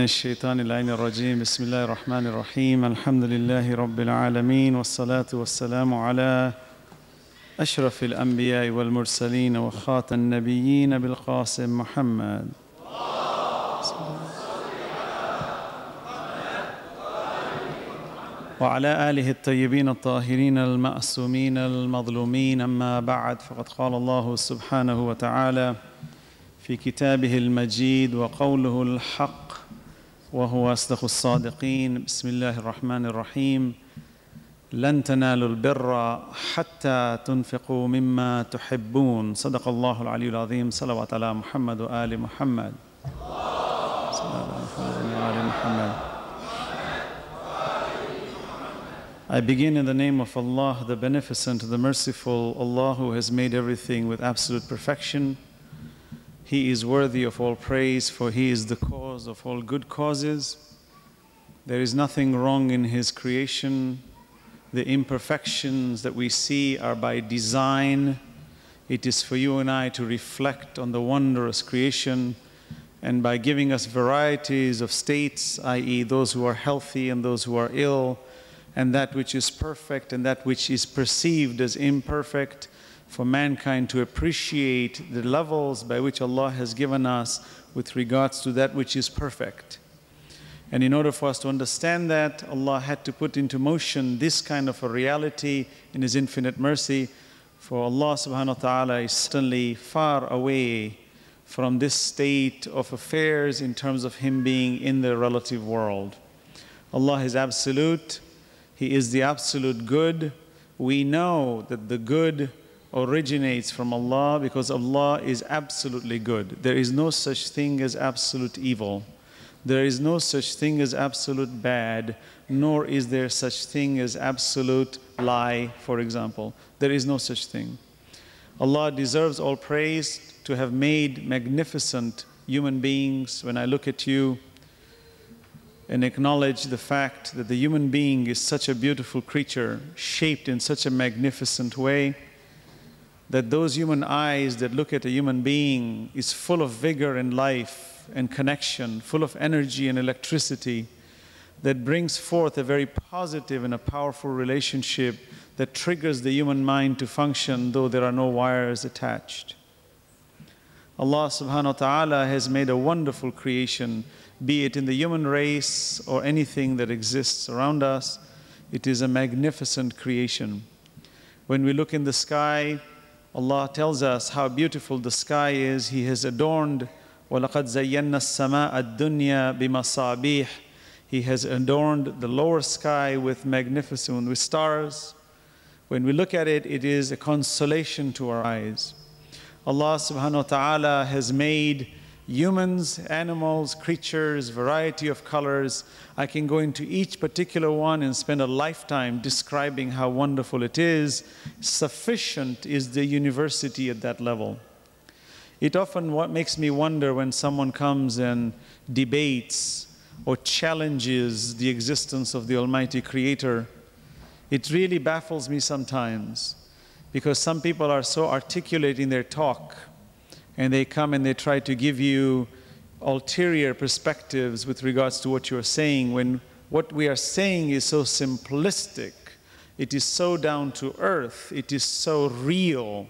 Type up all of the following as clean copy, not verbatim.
من الشيطان اللعين الرجيم بسم الله الرحمن الرحيم الحمد لله رب العالمين والصلاة والسلام على أشرف الأنبياء والمرسلين وخاتم النبيين بالقاسم محمد وعلى آله الطيبين الطاهرين المأسومين المظلومين أما بعد فقد قال الله سبحانه وتعالى في كتابه المجيد وقوله الحق وهو أصدق الصادقين بسم الله الرحمن الرحيم لن تنالوا البر حتى تنفقوا مما تحبون صدق الله العلي العظيم صلوات على محمد وآل محمد I begin in the name of Allah, the Beneficent, the Merciful, Allah who has made everything with absolute perfection. He is worthy of all praise, for He is the cause of all good causes. There is nothing wrong in His creation. The imperfections that we see are by design. It is for you and I to reflect on the wondrous creation, and by giving us varieties of states, i.e. those who are healthy and those who are ill, and that which is perfect and that which is perceived as imperfect, for mankind to appreciate the levels by which Allah has given us with regards to that which is perfect. And in order for us to understand that, Allah had to put into motion this kind of a reality in His infinite mercy, for Allah subhanahu wa ta'ala is certainly far away from this state of affairs in terms of Him being in the relative world. Allah is absolute. He is the absolute good. We know that the good originates from Allah because Allah is absolutely good. There is no such thing as absolute evil. There is no such thing as absolute bad, nor is there such thing as absolute lie, for example. There is no such thing. Allah deserves all praise to have made magnificent human beings. When I look at you and acknowledge the fact that the human being is such a beautiful creature, shaped in such a magnificent way, that those human eyes that look at a human being is full of vigor and life and connection, full of energy and electricity, that brings forth a very positive and a powerful relationship that triggers the human mind to function, though there are no wires attached. Allah subhanahu wa ta'ala has made a wonderful creation, be it in the human race or anything that exists around us. It is a magnificent creation. When we look in the sky, Allah tells us how beautiful the sky is. He has adorned وَلَقَدْ زَيَّنَّا السَّمَاءَ الدُّنْيَا بِمَصَابِيحِ. He has adorned the lower sky with magnificent, with stars. When we look at it, it is a consolation to our eyes. Allah subhanahu wa ta'ala has made humans, animals, creatures, variety of colors. I can go into each particular one and spend a lifetime describing how wonderful it is. Sufficient is the university at that level. It often what makes me wonder when someone comes and debates or challenges the existence of the Almighty Creator. It really baffles me sometimes, because some people are so articulate in their talk, and they come and they try to give you ulterior perspectives with regards to what you're saying, when what we are saying is so simplistic, it is so down to earth, it is so real,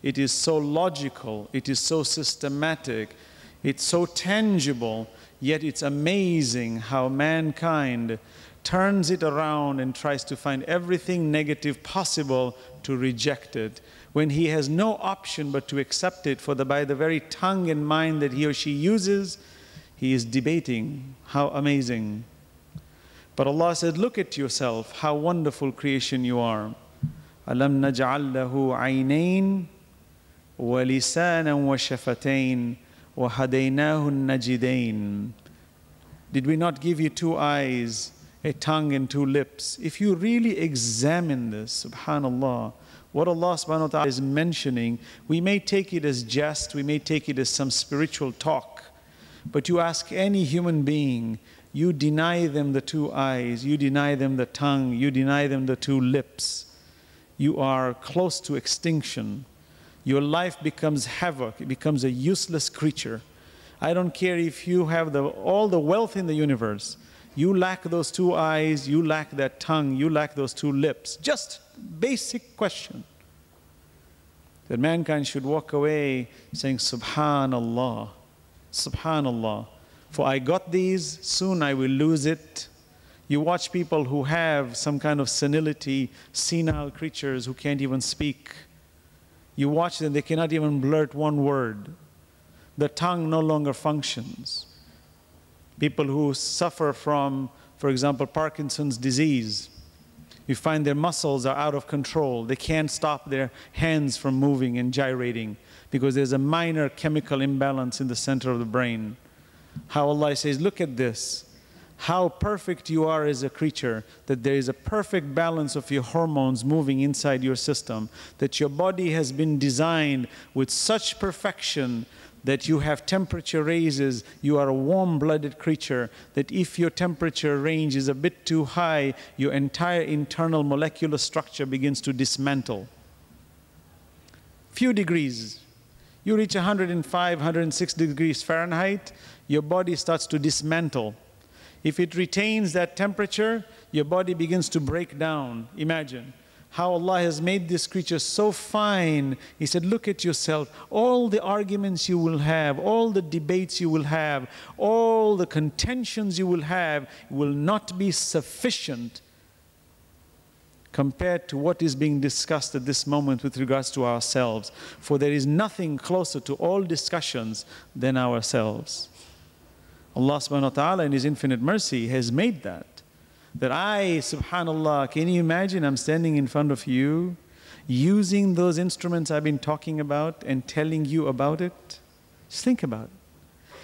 it is so logical, it is so systematic, it's so tangible, yet it's amazing how mankind turns it around and tries to find everything negative possible to reject it, when he has no option but to accept it, for by the very tongue and mind that he or she uses, he is debating. How amazing. But Allah said, look at yourself, how wonderful creation you are. أَلَمْ نَجْعَلْ لَهُ عَيْنَيْنِ وَلِسَانًا وَشَفَتَيْنِ وَهَدَيْنَاهُ النَّجِدَيْنِ. Did we not give you two eyes, a tongue and two lips? If you really examine this, subhanallah, what Allah subhanahu wa ta'ala is mentioning, we may take it as jest, we may take it as some spiritual talk, but you ask any human being, you deny them the two eyes, you deny them the tongue, you deny them the two lips, you are close to extinction. Your life becomes havoc, it becomes a useless creature. I don't care if you have all the wealth in the universe. You lack those two eyes, you lack that tongue, you lack those two lips. Just basic question. That mankind should walk away saying, Subhanallah, Subhanallah. For I got these, soon I will lose it. You watch people who have some kind of senility, senile creatures who can't even speak. You watch them, they cannot even blurt one word. The tongue no longer functions. People who suffer from, for example, Parkinson's disease, you find their muscles are out of control. They can't stop their hands from moving and gyrating because there's a minor chemical imbalance in the center of the brain. How Allah says, look at this. How perfect you are as a creature, that there is a perfect balance of your hormones moving inside your system, that your body has been designed with such perfection that you have temperature raises, you are a warm-blooded creature, that if your temperature range is a bit too high, your entire internal molecular structure begins to dismantle. Few degrees, you reach 105, 106 degrees Fahrenheit, your body starts to dismantle. If it retains that temperature, your body begins to break down. Imagine how Allah has made this creature so fine. He said, look at yourself. All the arguments you will have, all the debates you will have, all the contentions you will have will not be sufficient compared to what is being discussed at this moment with regards to ourselves. For there is nothing closer to all discussions than ourselves. Allah subhanahu wa ta'ala in His infinite mercy has made that. That I, subhanallah, can you imagine I'm standing in front of you, using those instruments I've been talking about and telling you about it? Just think about it.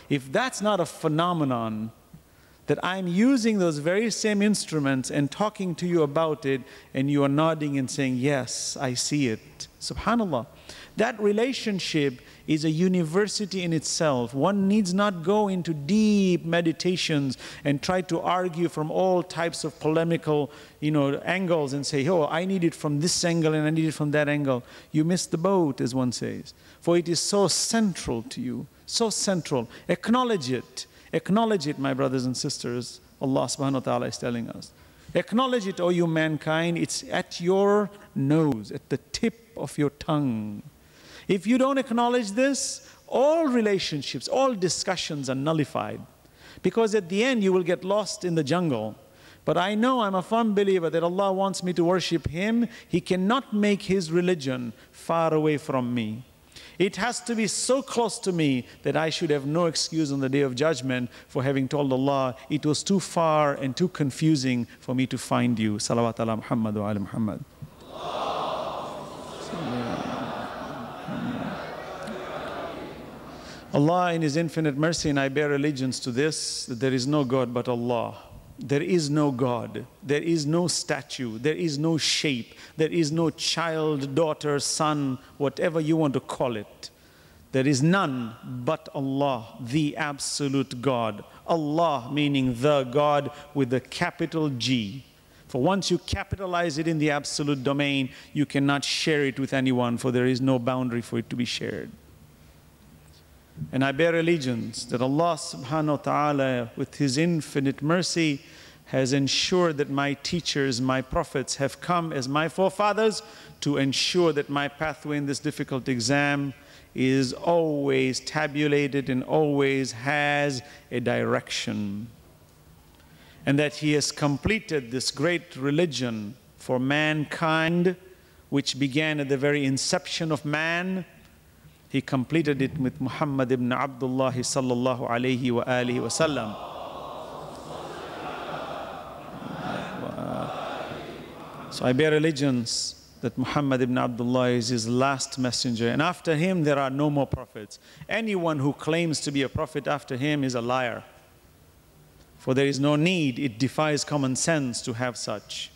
If that's not a phenomenon, that I'm using those very same instruments and talking to you about it, and you are nodding and saying, yes, I see it. Subhanallah. That relationship is a university in itself. One needs not go into deep meditations and try to argue from all types of polemical, angles and say, oh, I need it from this angle and I need it from that angle. You missed the boat, as one says. For it is so central to you, so central. Acknowledge it. Acknowledge it, my brothers and sisters. Allah subhanahu wa ta'ala is telling us. Acknowledge it, O you mankind. It's at your nose, at the tip of your tongue. If you don't acknowledge this, all relationships, all discussions are nullified. Because at the end, you will get lost in the jungle. But I know, I'm a firm believer that Allah wants me to worship Him. He cannot make His religion far away from me. It has to be so close to me that I should have no excuse on the Day of Judgment for having told Allah, it was too far and too confusing for me to find you. Salawat ala Muhammad wa ala Muhammad. Allah in His infinite mercy, and I bear allegiance to this, that there is no God but Allah. There is no God. There is no statue. There is no shape. There is no child, daughter, son, whatever you want to call it. There is none but Allah, the absolute God. Allah meaning the God with the capital G. For once you capitalize it in the absolute domain, you cannot share it with anyone, for there is no boundary for it to be shared. And I bear allegiance that Allah subhanahu wa ta'ala, with His infinite mercy, has ensured that my teachers, my prophets, have come as my forefathers to ensure that my pathway in this difficult exam is always tabulated and always has a direction. And that He has completed this great religion for mankind, which began at the very inception of man. He completed it with Muhammad ibn Abdullah sallallahu alayhi wa alihi wa sallam. So I bear allegiance that Muhammad ibn Abdullah is his last messenger, and after him there are no more prophets. Anyone who claims to be a prophet after him is a liar. For there is no need, it defies common sense to have such.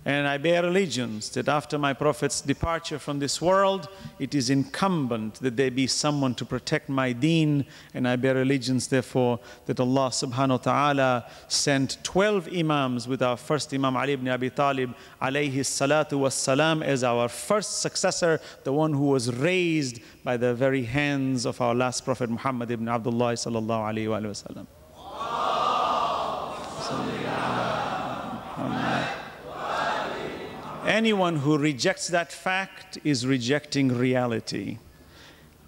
And I bear allegiance that after my Prophet's departure from this world, it is incumbent that there be someone to protect my deen. And I bear allegiance, therefore, that Allah subhanahu wa ta'ala sent 12 imams with our first Imam Ali ibn Abi Talib, alayhi salatu was salam, as our first successor, the one who was raised by the very hands of our last Prophet Muhammad ibn Abdullah sallallahu alayhi wa sallam. Anyone who rejects that fact is rejecting reality.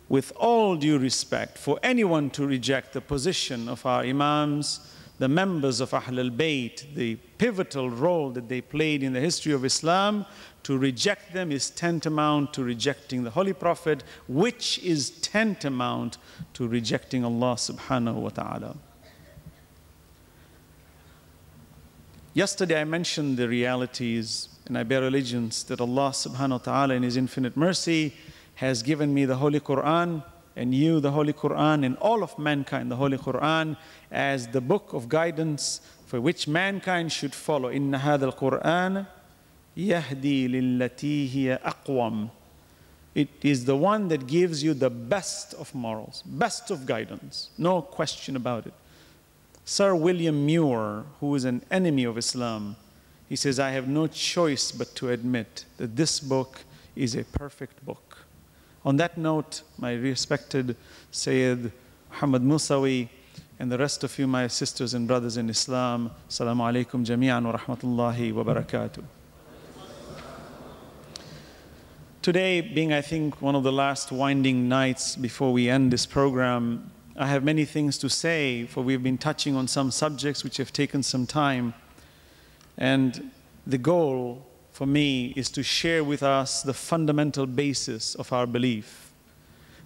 With all due respect, for anyone to reject the position of our Imams, the members of Ahl al-Bayt, the pivotal role that they played in the history of Islam, to reject them is tantamount to rejecting the Holy Prophet, which is tantamount to rejecting Allah subhanahu wa ta'ala. Yesterday I mentioned the realities, and I bear allegiance that Allah subhanahu wa ta'ala in His infinite mercy has given me the Holy Quran, and you the Holy Quran, and all of mankind the Holy Quran, as the book of guidance for which mankind should follow. Inna hadha al-Quran yahdi lillati hiya aqwam. It is the one that gives you the best of morals, best of guidance, no question about it. Sir William Muir, who is an enemy of Islam, he says, I have no choice but to admit that this book is a perfect book. On that note, my respected Sayyid Muhammad Musawi and the rest of you, my sisters and brothers in Islam, Assalamu alaikum jami'an wa rahmatullahi wa barakatuh. Today, being I think one of the last winding nights before we end this program, I have many things to say, for we've been touching on some subjects which have taken some time. And the goal for me is to share with us the fundamental basis of our belief.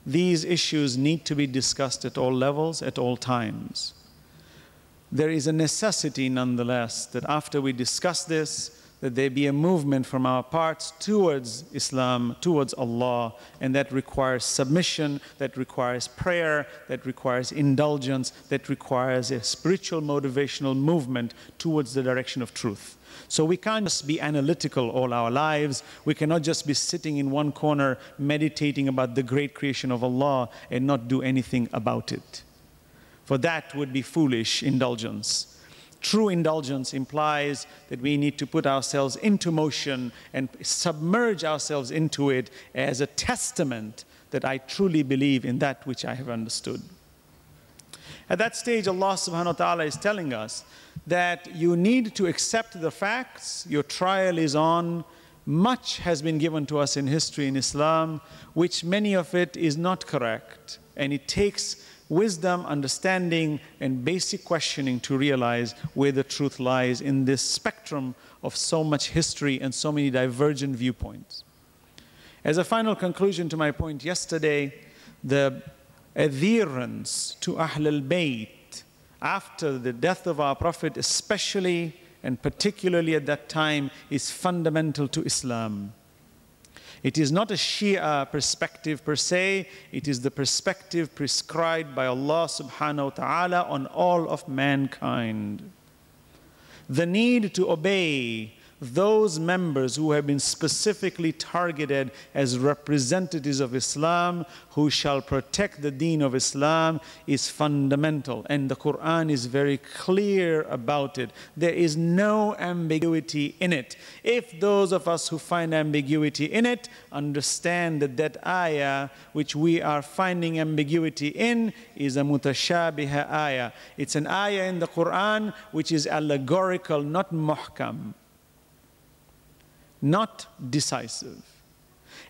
These issues need to be discussed at all levels, at all times. There is a necessity, nonetheless, that after we discuss this, that there be a movement from our parts towards Islam, towards Allah, and that requires submission, that requires prayer, that requires indulgence, that requires a spiritual motivational movement towards the direction of truth. So we can't just be analytical all our lives. We cannot just be sitting in one corner meditating about the great creation of Allah and not do anything about it. For that would be foolish indulgence. True indulgence implies that we need to put ourselves into motion and submerge ourselves into it as a testament that I truly believe in that which I have understood. At that stage, Allah subhanahu wa ta'ala is telling us that you need to accept the facts. Your trial is on. Much has been given to us in history in Islam, which many of it is not correct. And it takes wisdom, understanding, and basic questioning to realize where the truth lies in this spectrum of so much history and so many divergent viewpoints. As a final conclusion to my point yesterday, the adherence to Ahl al-Bayt after the death of our Prophet, especially and particularly at that time, is fundamental to Islam. It is not a Shia perspective per se, it is the perspective prescribed by Allah subhanahu wa ta'ala on all of mankind. The need to obey those members who have been specifically targeted as representatives of Islam, who shall protect the deen of Islam, is fundamental. And the Quran is very clear about it. There is no ambiguity in it. If those of us who find ambiguity in it understand that that ayah which we are finding ambiguity in is a mutashabiha ayah. It's an ayah in the Quran which is allegorical, not muhkam, not decisive.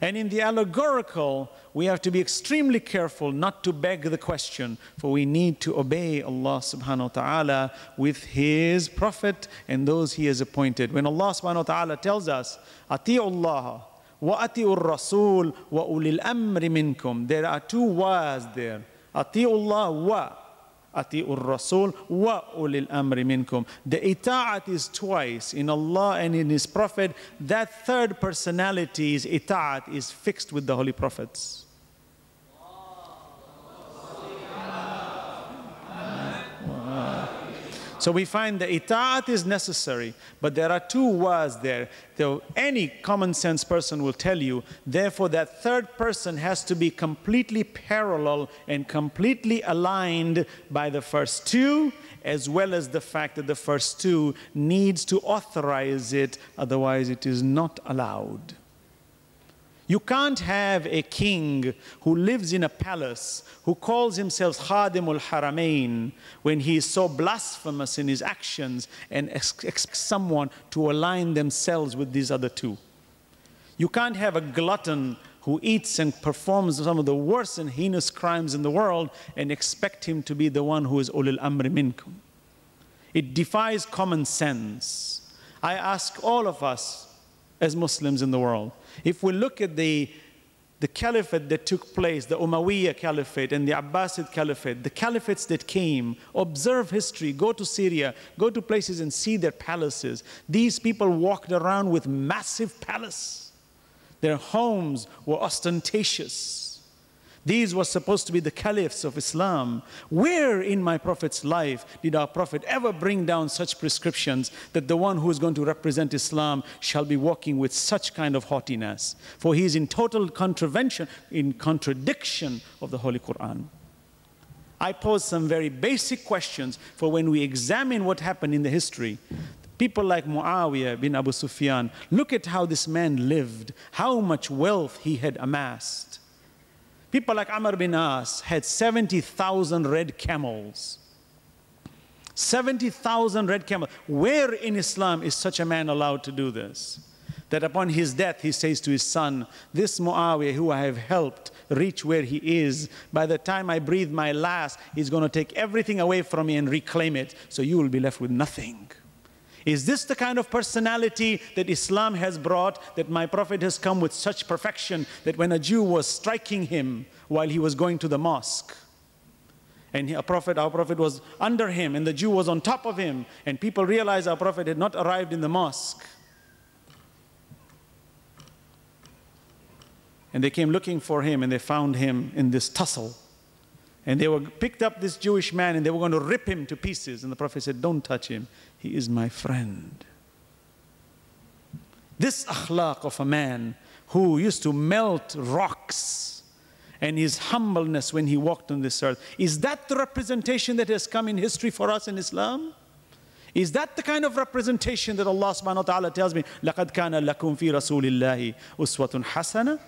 And in the allegorical, we have to be extremely careful not to beg the question, for we need to obey Allah subhanahu wa ta'ala with His Prophet and those He has appointed. When Allah subhanahu wa ta'ala tells us, Ati'u Allah wa ati'u Rasul wa ulil amri minkum, there are two wa's there. Ati'u Allah wa ati'ur Rasul wa ulil amri minkum. The ita'at is twice, in Allah and in His Prophet. That third personality's ita'at is fixed with the Holy Prophets. So we find the ita'at is necessary, but there are two was there. Any common sense person will tell you, therefore that third person has to be completely parallel and completely aligned by the first two, as well as the fact that the first two needs to authorize it, otherwise it is not allowed. You can't have a king who lives in a palace, who calls himself Khadimul Haramain, when he is so blasphemous in his actions, and expect someone to align themselves with these other two. You can't have a glutton who eats and performs some of the worst and heinous crimes in the world and expect him to be the one who is ulul amri minkum. It defies common sense. I ask all of us as Muslims in the world, if we look at the caliphate that took place, the Umayyad Caliphate and the Abbasid Caliphate, the caliphates that came, observe history, go to Syria, go to places and see their palaces. These people walked around with massive palace. Their homes were ostentatious. These were supposed to be the caliphs of Islam. Where in my Prophet's life did our Prophet ever bring down such prescriptions that the one who is going to represent Islam shall be walking with such kind of haughtiness? For he is in total contradiction of the Holy Quran. I pose some very basic questions for when we examine what happened in the history. People like Muawiyah bin Abu Sufyan, look at how this man lived, how much wealth he had amassed. People like Amr bin As had 70,000 red camels. 70,000 red camels. Where in Islam is such a man allowed to do this? That upon his death he says to his son, this Muawiyah who I have helped reach where he is, by the time I breathe my last, he's going to take everything away from me and reclaim it, so you will be left with nothing. Is this the kind of personality that Islam has brought, that my Prophet has come with such perfection that when a Jew was striking him while he was going to the mosque, and our Prophet was under him and the Jew was on top of him, and people realized our Prophet had not arrived in the mosque, and they came looking for him and they found him in this tussle. And they picked up this Jewish man and they were going to rip him to pieces. And the Prophet said, don't touch him. He is my friend. This akhlaq of a man who used to melt rocks and his humbleness when he walked on this earth, is that the representation that has come in history for us in Islam? Is that the kind of representation that Allah subhanahu wa ta'ala tells me, لَقَدْ كَانَ لَكُمْ فِي رَسُولِ اللَّهِ أُسْوَةٌ حَسَنَةٌ?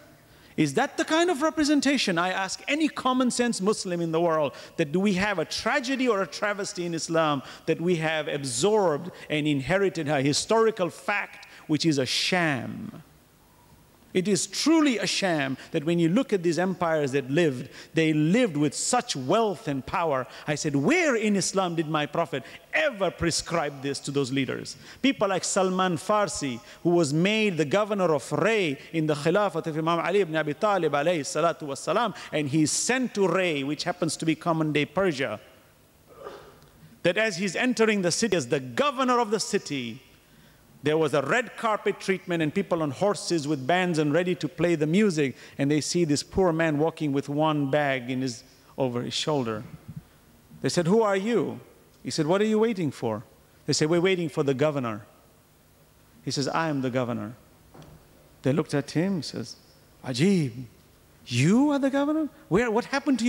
Is that the kind of representation? I ask any common sense Muslim in the world, that do we have a tragedy or a travesty in Islam that we have absorbed and inherited a historical fact which is a sham? It is truly a sham that when you look at these empires that lived, they lived with such wealth and power. I said, where in Islam did my Prophet ever prescribe this to those leaders? People like Salman Farsi, who was made the governor of Ray in the Khilafat of Imam Ali ibn Abi Talib alayhi salatu wasalam, and he's sent to Ray, which happens to be common day Persia, that as he's entering the city as the governor of the city, there was a red carpet treatment and people on horses with bands and ready to play the music, and they see this poor man walking with one bag over his shoulder. They said, who are you? He said, what are you waiting for? They said, we're waiting for the governor. He says, I am the governor. They looked at him and says, Ajib, you are the governor? What happened to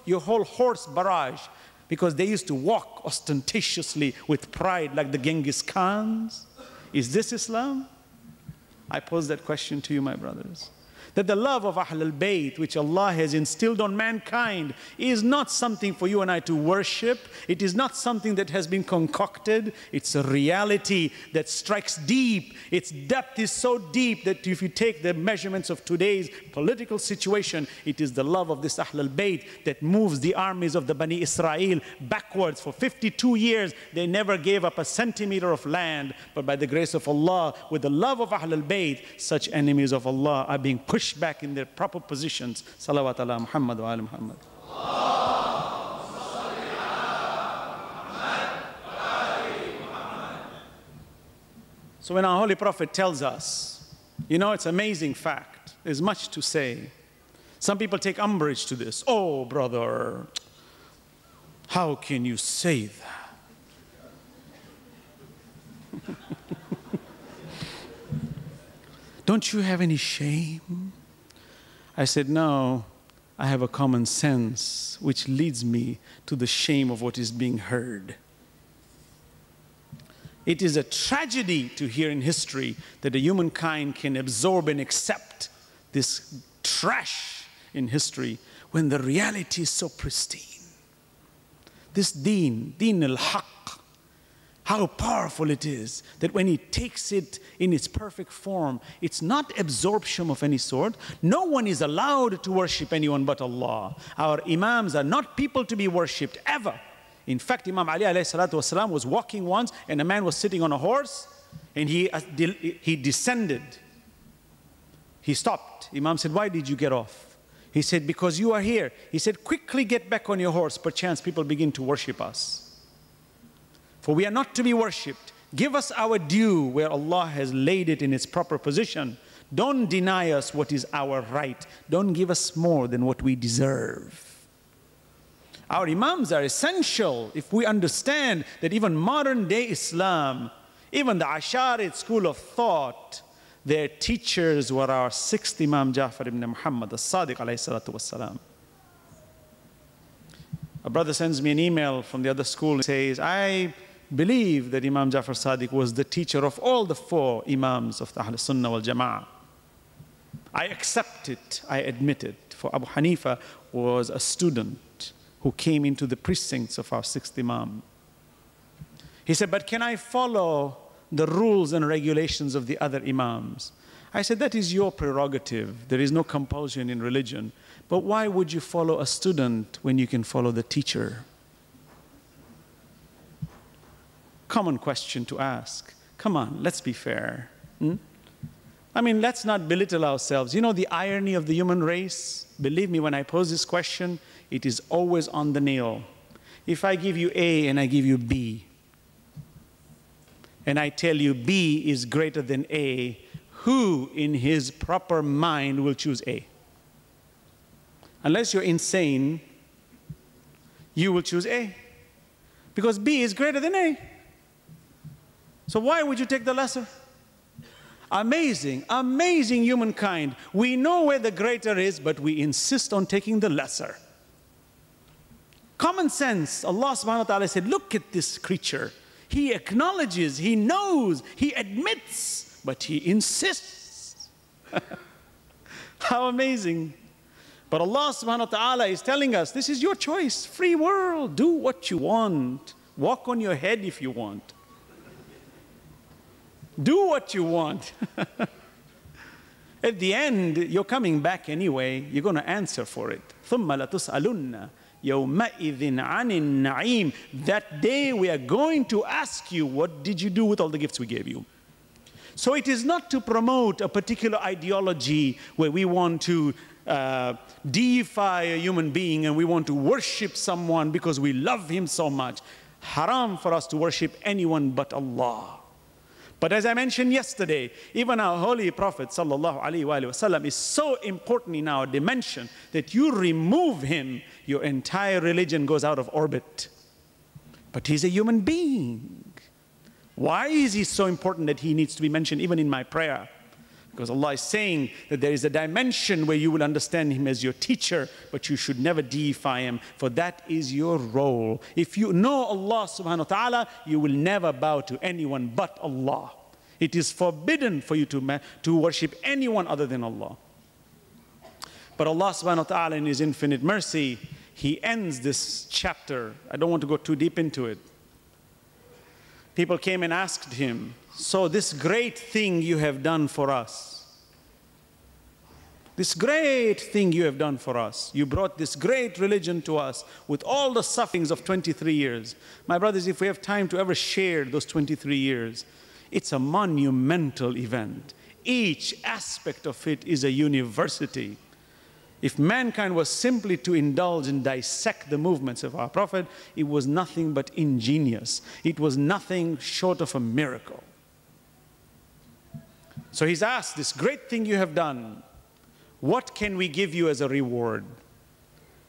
your whole horse barrage? Because they used to walk ostentatiously with pride like the Genghis Khans. Is this Islam? I pose that question to you, my brothers. That the love of Ahlul Bayt, which Allah has instilled on mankind, is not something for you and I to worship. It is not something that has been concocted. It's a reality that strikes deep. Its depth is so deep that if you take the measurements of today's political situation, it is the love of this Ahlul Bayt that moves the armies of the Bani Israel backwards. For 52 years, they never gave up a centimeter of land. But by the grace of Allah, with the love of Ahlul Bayt, such enemies of Allah are being pushed back in their proper positions. Salawat ala Muhammad wa ala Muhammad. So when our Holy Prophet tells us, you know, it's an amazing fact. There's much to say. Some people take umbrage to this. Oh, brother, how can you say that? Don't you have any shame? I said, no, I have a common sense which leads me to the shame of what is being heard. It is a tragedy to hear in history that the humankind can absorb and accept this trash in history when the reality is so pristine. This deen al-haq, how powerful it is that when he takes it in its perfect form, it's not absorption of any sort. No one is allowed to worship anyone but Allah. Our imams are not people to be worshipped ever. In fact, Imam Ali alayhi salatu wasalam was walking once and a man was sitting on a horse and he descended. He stopped. Imam said, why did you get off? He said, because you are here. He said, quickly get back on your horse, perchance people begin to worship us. For we are not to be worshipped. Give us our due where Allah has laid it in its proper position. Don't deny us what is our right. Don't give us more than what we deserve. Our imams are essential if we understand that even modern day Islam, even the Asharid school of thought, their teachers were our sixth Imam Ja'far ibn Muhammad, the Sadiq alayhi salatu wassalam. A brother sends me an email from the other school and says, I believe that Imam Ja'far Sadiq was the teacher of all the four Imams of the Ahl Sunnah wal Jama'ah. I accept it, I admit it. For Abu Hanifa was a student who came into the precincts of our sixth Imam. He said, but can I follow the rules and regulations of the other Imams? I said, that is your prerogative. There is no compulsion in religion. But why would you follow a student when you can follow the teacher? Common question to ask. Come on, let's be fair. I mean, let's not belittle ourselves. You know the irony of the human race? Believe me, when I pose this question, it is always on the nail. If I give you A and I give you B, and I tell you B is greater than A, who in his proper mind will choose A? Unless you're insane, you will choose A. Because B is greater than A. So why would you take the lesser? Amazing, amazing humankind. We know where the greater is, but we insist on taking the lesser. Common sense. Allah subhanahu wa ta'ala said, look at this creature. He acknowledges, he knows, he admits, but he insists. How amazing. But Allah subhanahu wa ta'ala is telling us, this is your choice, free world, do what you want. Walk on your head if you want. Do what you want. At the end, you're coming back anyway. You're going to answer for it. ثُمَّ لَتُسْأَلُنَّ يَوْمَئِذٍ عَنِ النَّعِيمِ. That day we are going to ask you, what did you do with all the gifts we gave you? So it is not to promote a particular ideology where we want to deify a human being and we want to worship someone because we love him so much. Haram for us to worship anyone but Allah. But as I mentioned yesterday, even our holy Prophet sallallahu alaihi wasallam is so important in our dimension that you remove him, your entire religion goes out of orbit. But he's a human being. Why is he so important that he needs to be mentioned even in my prayer? Because Allah is saying that there is a dimension where you will understand him as your teacher, but you should never deify him, for that is your role. If you know Allah subhanahu wa ta'ala, you will never bow to anyone but Allah. It is forbidden for you to worship anyone other than Allah. But Allah subhanahu wa ta'ala in his infinite mercy, he ends this chapter. I don't want to go too deep into it. People came and asked him, so this great thing you have done for us, this great thing you have done for us, you brought this great religion to us with all the sufferings of 23 years. My brothers, if we have time to ever share those 23 years, it's a monumental event. Each aspect of it is a university. If mankind was simply to indulge and dissect the movements of our Prophet, it was nothing but ingenious. It was nothing short of a miracle. So he's asked, this great thing you have done, what can we give you as a reward?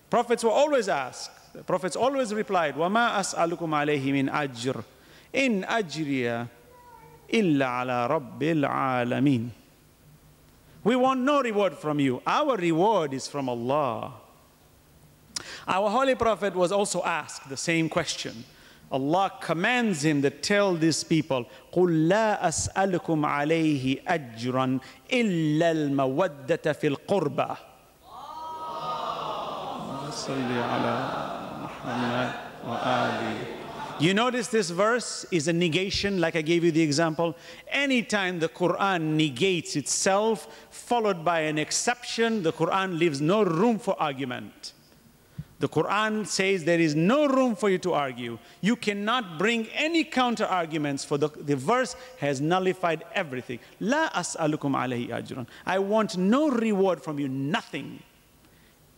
Prophets were always asked. The prophets always replied, وَمَا أَسْأَلُكُمْ عَلَيْهِ مِنْ أَجْرٍ إِنْ أَجْرِيَ إِلَّا عَلَى رَبِّ الْعَالَمِينَ. We want no reward from you. Our reward is from Allah. Our Holy Prophet was also asked the same question. Allah commands him to tell these people, قُلْ لَا أَسْأَلُكُمْ عَلَيْهِ أَجْرًا إِلَّا الْمَوَدَّةَ فِي الْقُرْبَى. You notice this verse is a negation, like I gave you the example. Anytime the Quran negates itself, followed by an exception, the Quran leaves no room for argument. The Quran says there is no room for you to argue. You cannot bring any counter arguments, for the verse has nullified everything. La as'alukum alayhi ajran. I want no reward from you, nothing.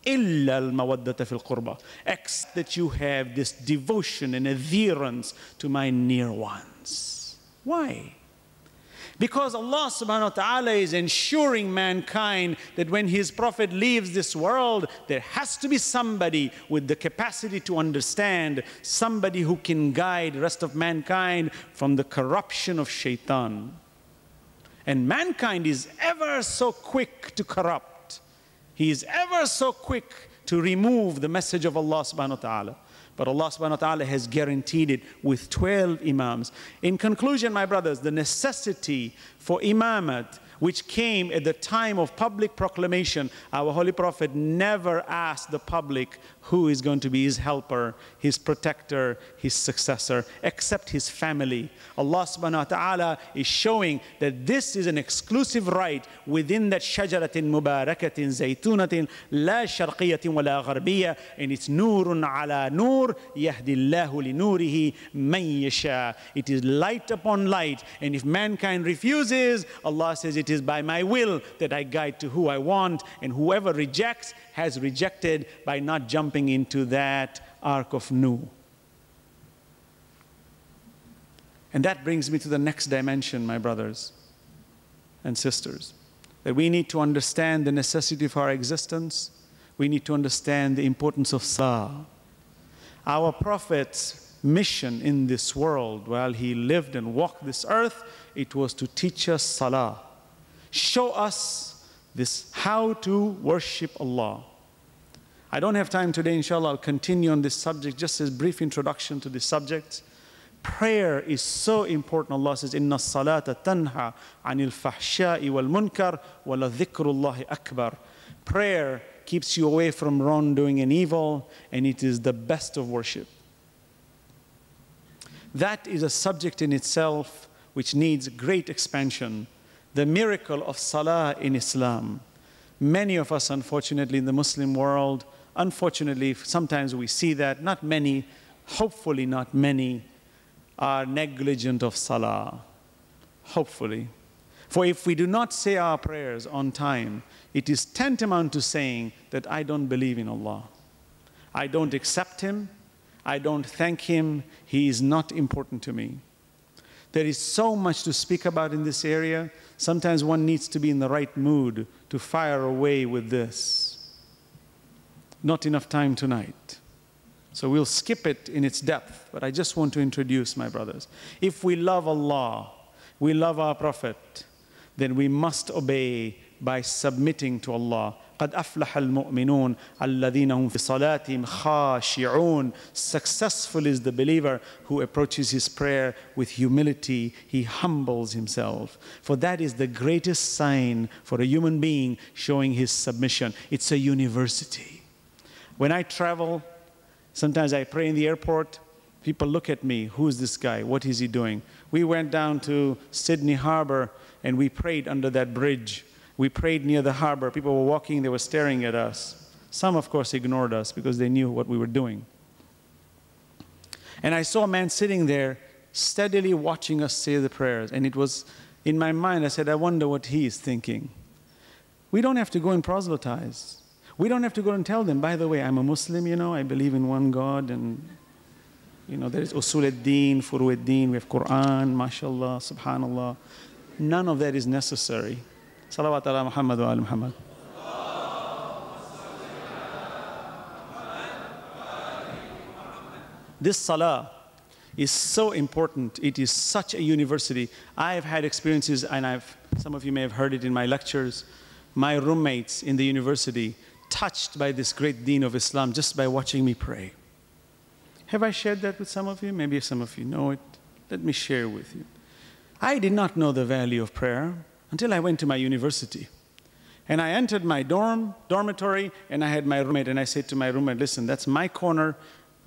Illa al-mawaddata fil qurba. Except that you have this devotion and adherence to my near ones. Why? Because Allah subhanahu wa ta'ala is ensuring mankind that when His Prophet leaves this world, there has to be somebody with the capacity to understand, somebody who can guide the rest of mankind from the corruption of shaitan. And mankind is ever so quick to corrupt. He is ever so quick to remove the message of Allah subhanahu wa ta'ala. But Allah subhanahu wa ta'ala has guaranteed it with 12 imams. In conclusion, my brothers, the necessity for imamat, which came at the time of public proclamation, our Holy Prophet never asked the public who is going to be his helper, his protector, his successor, except his family. Allah subhanahu wa ta'ala is showing that this is an exclusive right within that shajaratin mubarakatin zaytunatin la sharqiyatin wa la gharbiyya, and it's nurun ala nur yahdi Allahu li nurihi man yasha. It is light upon light, and if mankind refuses, Allah says it is by my will that I guide to who I want, and whoever rejects has rejected by not jumping into that ark of Nuh. And that brings me to the next dimension, my brothers and sisters, that we need to understand the necessity of our existence. We need to understand the importance of salah. Our Prophet's mission in this world, while he lived and walked this earth, it was to teach us salah, show us this how to worship Allah. I don't have time today, inshallah. I'll continue on this subject, just as a brief introduction to this subject. Prayer is so important. Allah says, Inna salata tanha anil fahsha'i wal munkar wa la dhikrullahi akbar. Prayer keeps you away from wrongdoing and evil, and it is the best of worship. That is a subject in itself which needs great expansion. The miracle of salah in Islam. Many of us, unfortunately, in the Muslim world, unfortunately, sometimes we see that, not many, hopefully not many, are negligent of salah. Hopefully. For if we do not say our prayers on time, it is tantamount to saying that I don't believe in Allah. I don't accept Him. I don't thank Him. He is not important to me. There is so much to speak about in this area. Sometimes one needs to be in the right mood to fire away with this. Not enough time tonight. So we'll skip it in its depth, but I just want to introduce, my brothers. If we love Allah, we love our Prophet, then we must obey by submitting to Allah. قَدْ أَفْلَحَ الْمُؤْمِنُونَ الَّذِينَ هُمْ فِي صَلَاتِهِمْ خَاشِعُونَ. Successful is the believer who approaches his prayer with humility. He humbles himself. For that is the greatest sign for a human being showing his submission. It's a university. When I travel, sometimes I pray in the airport. People look at me. Who's this guy? What is he doing? We went down to Sydney Harbor and we prayed under that bridge. We prayed near the harbor. People were walking, they were staring at us. Some, of course, ignored us because they knew what we were doing. And I saw a man sitting there, steadily watching us say the prayers. And it was, in my mind, I said, I wonder what he is thinking. We don't have to go and proselytize. We don't have to go and tell them, by the way, I'm a Muslim, you know, I believe in one God, and, you know, there is usul ad-din, furu ad-din, we have Quran, mashallah, subhanallah. None of that is necessary. Salawat ala Muhammad wa ala Muhammad. This salah is so important. It is such a university. I've had experiences, and some of you may have heard it in my lectures. My roommates in the university, touched by this great deen of Islam just by watching me pray. Have I shared that with some of you? Maybe some of you know it. Let me share with you. I did not know the value of prayer until I went to my university. And I entered my dormitory, and I had my roommate, and I said to my roommate, listen, that's my corner.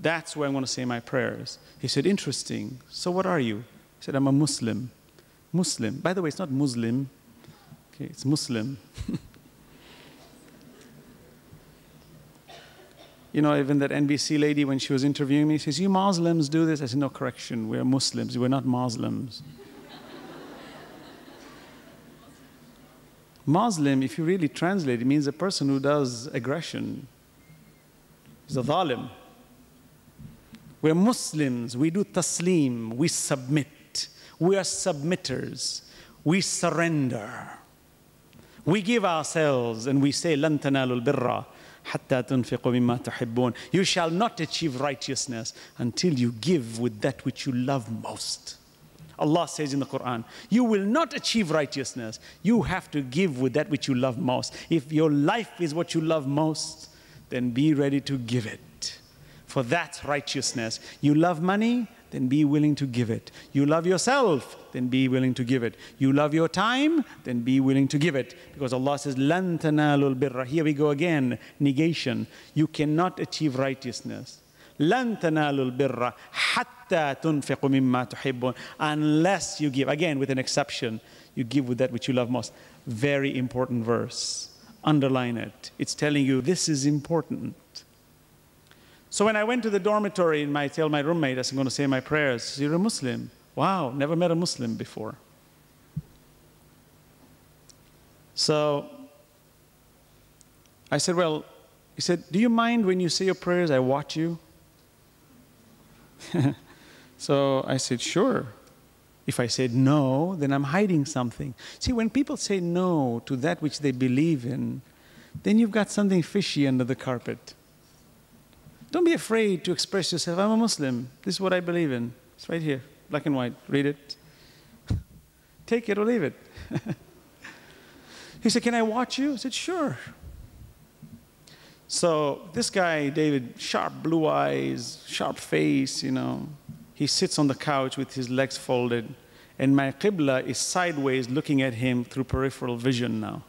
That's where I'm going to say my prayers. He said, interesting. So what are you? I said, I'm a Muslim. Muslim. By the way, it's not Muslim. Okay, it's Muslim. You know, even that NBC lady, when she was interviewing me, says, you Muslims do this? I said, no, correction. We're Muslims. We're not Muslims. Muslim, if you really translate, it means a person who does aggression. He's a zalim. We're Muslims. We do taslim. We submit. We are submitters. We surrender. We give ourselves and we say, لَن تَنَالُوا الْبِرَّ حَتَّى تُنْفِقُوا مِمَّا تُحِبُّونَ. You shall not achieve righteousness until you give with that which you love most. Allah says in the Quran, you will not achieve righteousness. You have to give with that which you love most. If your life is what you love most, then be ready to give it. For that's righteousness. You love money, then be willing to give it. You love yourself, then be willing to give it. You love your time, then be willing to give it. Because Allah says, لَن تَنَالُوا الْبِرَّ. Here we go again, negation. You cannot achieve righteousness. لَن تَنَالُوا الْبِرَّ حَتَّى تُنْفِقُوا مِمَّا تُحِبُّونَ. Unless you give, again with an exception, you give with that which you love most. Very important verse. Underline it. It's telling you this is important. So when I went to the dormitory and I tell my roommate, I'm going to say my prayers, says, you're a Muslim. Wow, never met a Muslim before. So I said, well, he said, do you mind when you say your prayers, I watch you? So I said, sure. If I said no, then I'm hiding something. See, when people say no to that which they believe in, then you've got something fishy under the carpet. Don't be afraid to express yourself. I'm a Muslim. This is what I believe in. It's right here, black and white. Read it. Take it or leave it. He said, can I watch you? I said, sure. So this guy, David, sharp blue eyes, sharp face, you know. He sits on the couch with his legs folded, and my qibla is sideways looking at him through peripheral vision now.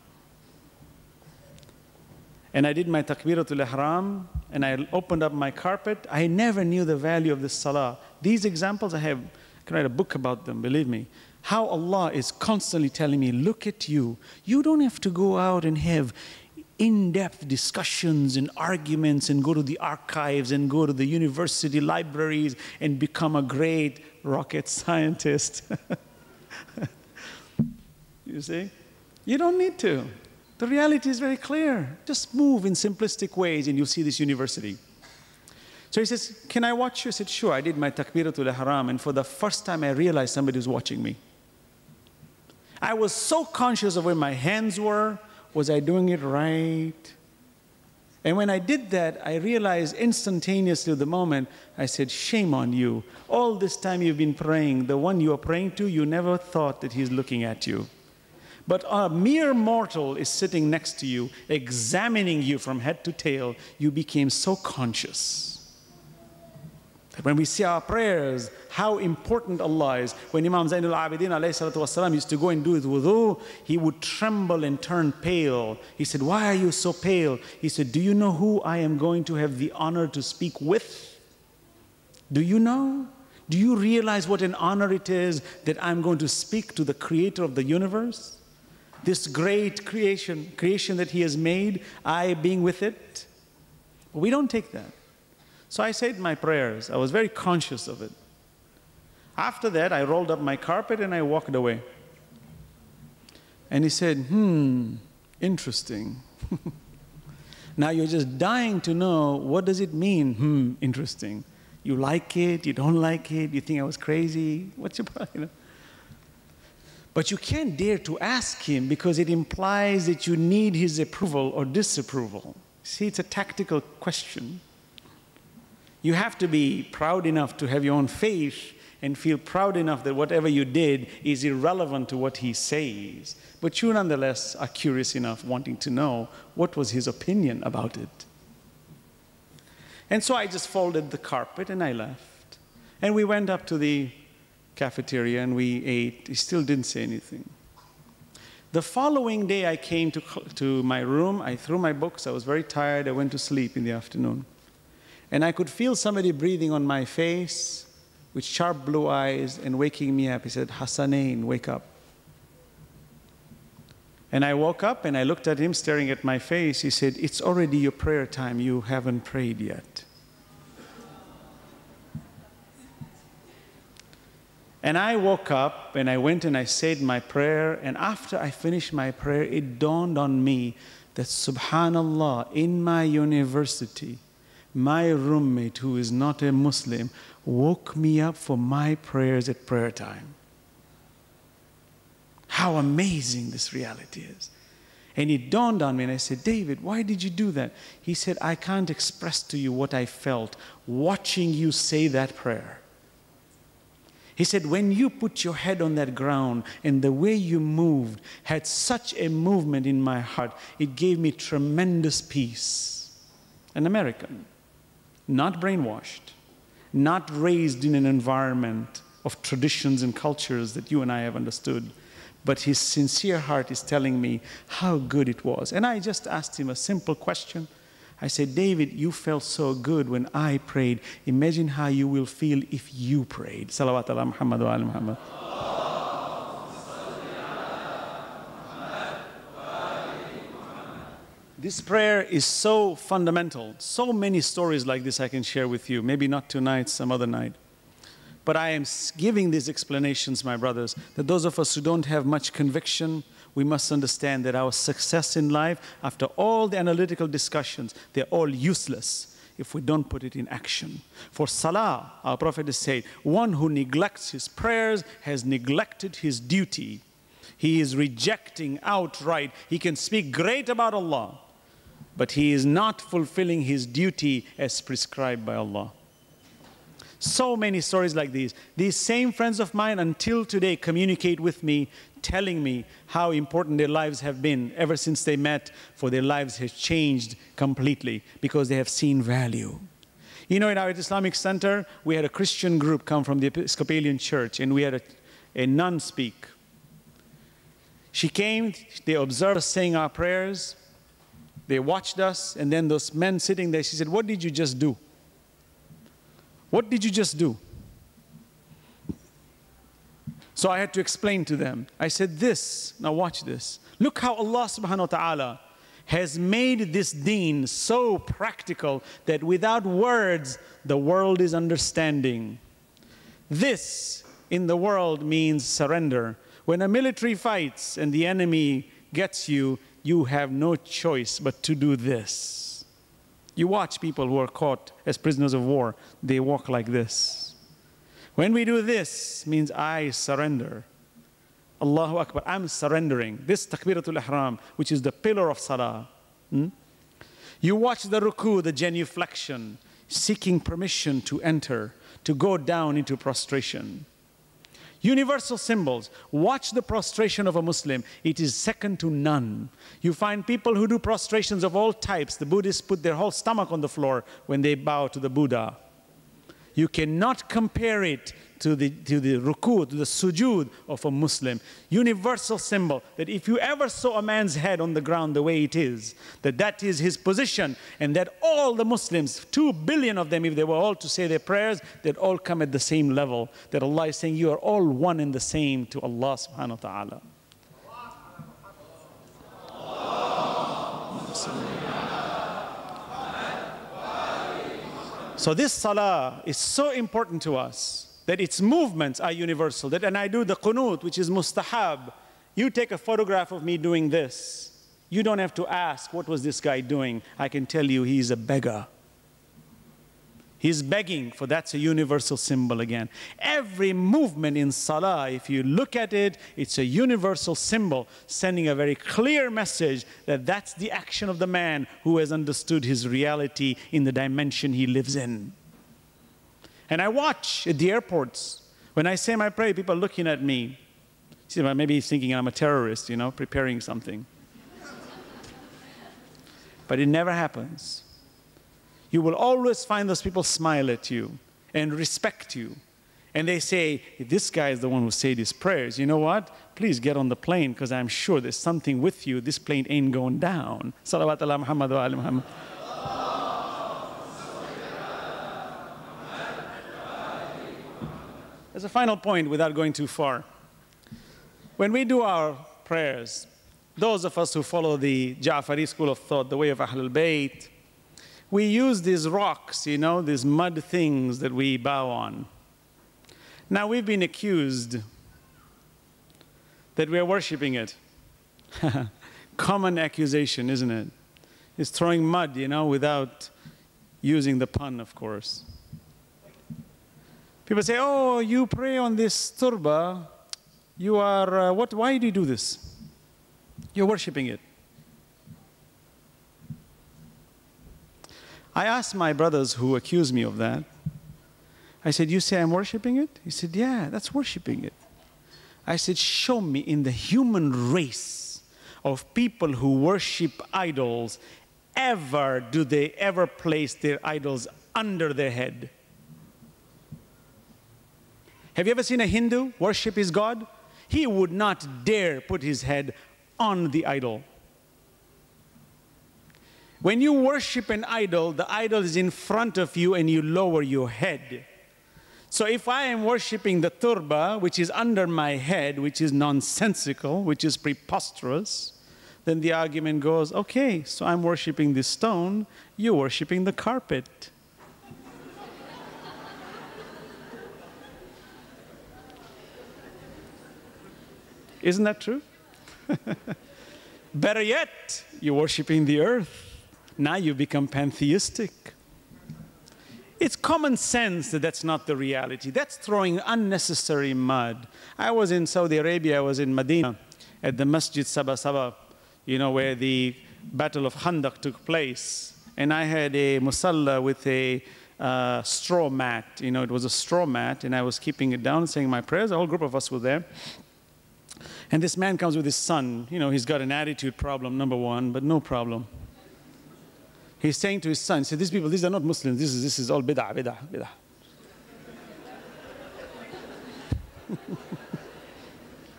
And I did my takbiratul ihram, and I opened up my carpet. I never knew the value of this salah. These examples, I can write a book about them, believe me. How Allah is constantly telling me, look at you. You don't have to go out and have in-depth discussions and arguments and go to the archives and go to the university libraries and become a great rocket scientist. You see? You don't need to. The reality is very clear. Just move in simplistic ways and you'll see this university. So he says, can I watch you? I said, sure. I did my takbiratul ihram, and for the first time I realized somebody was watching me. I was so conscious of where my hands were. Was I doing it right? And when I did that, I realized instantaneously the moment, I said, shame on you. All this time you've been praying, the one you are praying to, you never thought that he's looking at you. But a mere mortal is sitting next to you, examining you from head to tail. You became so conscious. That when we see our prayers, how important Allah is. When Imam Zainul Abidin ﷺ used to go and do his wudu, he would tremble and turn pale. He said, why are you so pale? He said, do you know who I am going to have the honor to speak with? Do you know? Do you realize what an honor it is that I'm going to speak to the creator of the universe? This great creation that he has made, I being with it. But we don't take that. So I said my prayers. I was very conscious of it. After that, I rolled up my carpet and I walked away. And he said, interesting. Now you're just dying to know, what does it mean, interesting? You like it, you don't like it, you think I was crazy? What's your problem? But you can't dare to ask him because it implies that you need his approval or disapproval. See, it's a tactical question. You have to be proud enough to have your own faith and feel proud enough that whatever you did is irrelevant to what he says. But you nonetheless are curious enough, wanting to know what was his opinion about it. And so I just folded the carpet and I left. And we went up to the cafeteria and we ate. He still didn't say anything. The following day I came to my room. I threw my books. I was very tired. I went to sleep in the afternoon. And I could feel somebody breathing on my face with sharp blue eyes and waking me up. He said, Hasnain, wake up. And I woke up and I looked at him staring at my face. He said, it's already your prayer time. You haven't prayed yet. And I woke up and I went and I said my prayer. And after I finished my prayer, it dawned on me that subhanallah, in my university, my roommate who is not a Muslim woke me up for my prayers at prayer time. How amazing this reality is. And it dawned on me and I said, David, why did you do that? He said, I can't express to you what I felt watching you say that prayer. He said, when you put your head on that ground and the way you moved had such a movement in my heart, it gave me tremendous peace. An American, not brainwashed, not raised in an environment of traditions and cultures that you and I have understood, but his sincere heart is telling me how good it was. And I just asked him a simple question. I said, David, you felt so good when I prayed. Imagine how you will feel if you prayed. Salawat ala Muhammad wa ala Muhammad. This prayer is so fundamental. So many stories like this I can share with you. Maybe not tonight, some other night. But I am giving these explanations, my brothers, that those of us who don't have much conviction, we must understand that our success in life, after all the analytical discussions, they're all useless if we don't put it in action. For salah, our Prophet has said, one who neglects his prayers has neglected his duty. He is rejecting outright. He can speak great about Allah, but he is not fulfilling his duty as prescribed by Allah. So many stories like these. These same friends of mine until today communicate with me, telling me how important their lives have been ever since they met, for their lives have changed completely because they have seen value. You know, in our Islamic Center, we had a Christian group come from the Episcopalian Church, and we had a nun speak. She came, they observed us saying our prayers, they watched us, and then those men sitting there, she said, what did you just do? What did you just do? So I had to explain to them. I said this, now watch this. Look how Allah subhanahu wa ta'ala has made this deen so practical that without words, the world is understanding. This in the world means surrender. When a military fights and the enemy gets you, you have no choice but to do this. You watch people who are caught as prisoners of war, they walk like this. When we do this, means I surrender. Allahu Akbar, I'm surrendering. This takbiratul ihram, which is the pillar of salah. You watch the ruku, the genuflection, seeking permission to enter, to go down into prostration. Universal symbols. Watch the prostration of a Muslim. It is second to none. You find people who do prostrations of all types. The Buddhists put their whole stomach on the floor when they bow to the Buddha. You cannot compare it to the ruku, to the sujood of a Muslim. Universal symbol that if you ever saw a man's head on the ground the way it is, that is his position, and that all the Muslims, 2 billion of them, if they were all to say their prayers, they'd all come at the same level. That Allah is saying you are all one and the same to Allah subhanahu wa ta'ala. So this salah is so important to us that its movements are universal. That, and I do the qunut, which is mustahab. You take a photograph of me doing this. You don't have to ask, what was this guy doing? I can tell you he's a beggar. He's begging, for that's a universal symbol again. Every movement in salah, if you look at it, it's a universal symbol, sending a very clear message that that's the action of the man who has understood his reality in the dimension he lives in. And I watch at the airports, When I say my prayer, people are looking at me. See, maybe he's thinking I'm a terrorist, you know, preparing something. But it never happens. You will always find those people smile at you and respect you. And they say, this guy is the one who said his prayers. You know what? Please get on the plane, because I'm sure there's something with you. This plane ain't going down. Salawat ala Muhammad wa ala Muhammad. As a final point, without going too far, when we do our prayers, those of us who follow the Ja'fari school of thought, the way of Ahlul Bayt, we use these rocks, you know, these mud things that we bow on. Now, we've been accused that we're worshiping it. Common accusation, isn't it? It's throwing mud, you know, without using the pun, of course. People say, oh, you pray on this turba, you are, why do you do this? You're worshiping it. I asked my brothers who accused me of that, I said, you say I'm worshiping it? He said, yeah, that's worshiping it. I said, show me in the human race of people who worship idols, do they ever place their idols under their head? Have you ever seen a Hindu worship his God? He would not dare put his head on the idol. When you worship an idol, the idol is in front of you and you lower your head. So if I am worshiping the turba, which is under my head, which is nonsensical, which is preposterous, then the argument goes, okay, so I'm worshiping this stone, you're worshiping the carpet. Isn't that true? Better yet, you're worshiping the earth. Now you become pantheistic. It's common sense that that's not the reality. That's throwing unnecessary mud. I was in Saudi Arabia, I was in Medina, at the Masjid Saba Saba, you know, where the Battle of Khandaq took place. And I had a musalla with a straw mat. You know, it was a straw mat, and I was keeping it down, saying my prayers. A whole group of us were there. And this man comes with his son. You know, he's got an attitude problem, number one, but no problem. He's saying to his son, he said, these people, these are not Muslims. This is all bid'ah, bid'ah, bid'ah.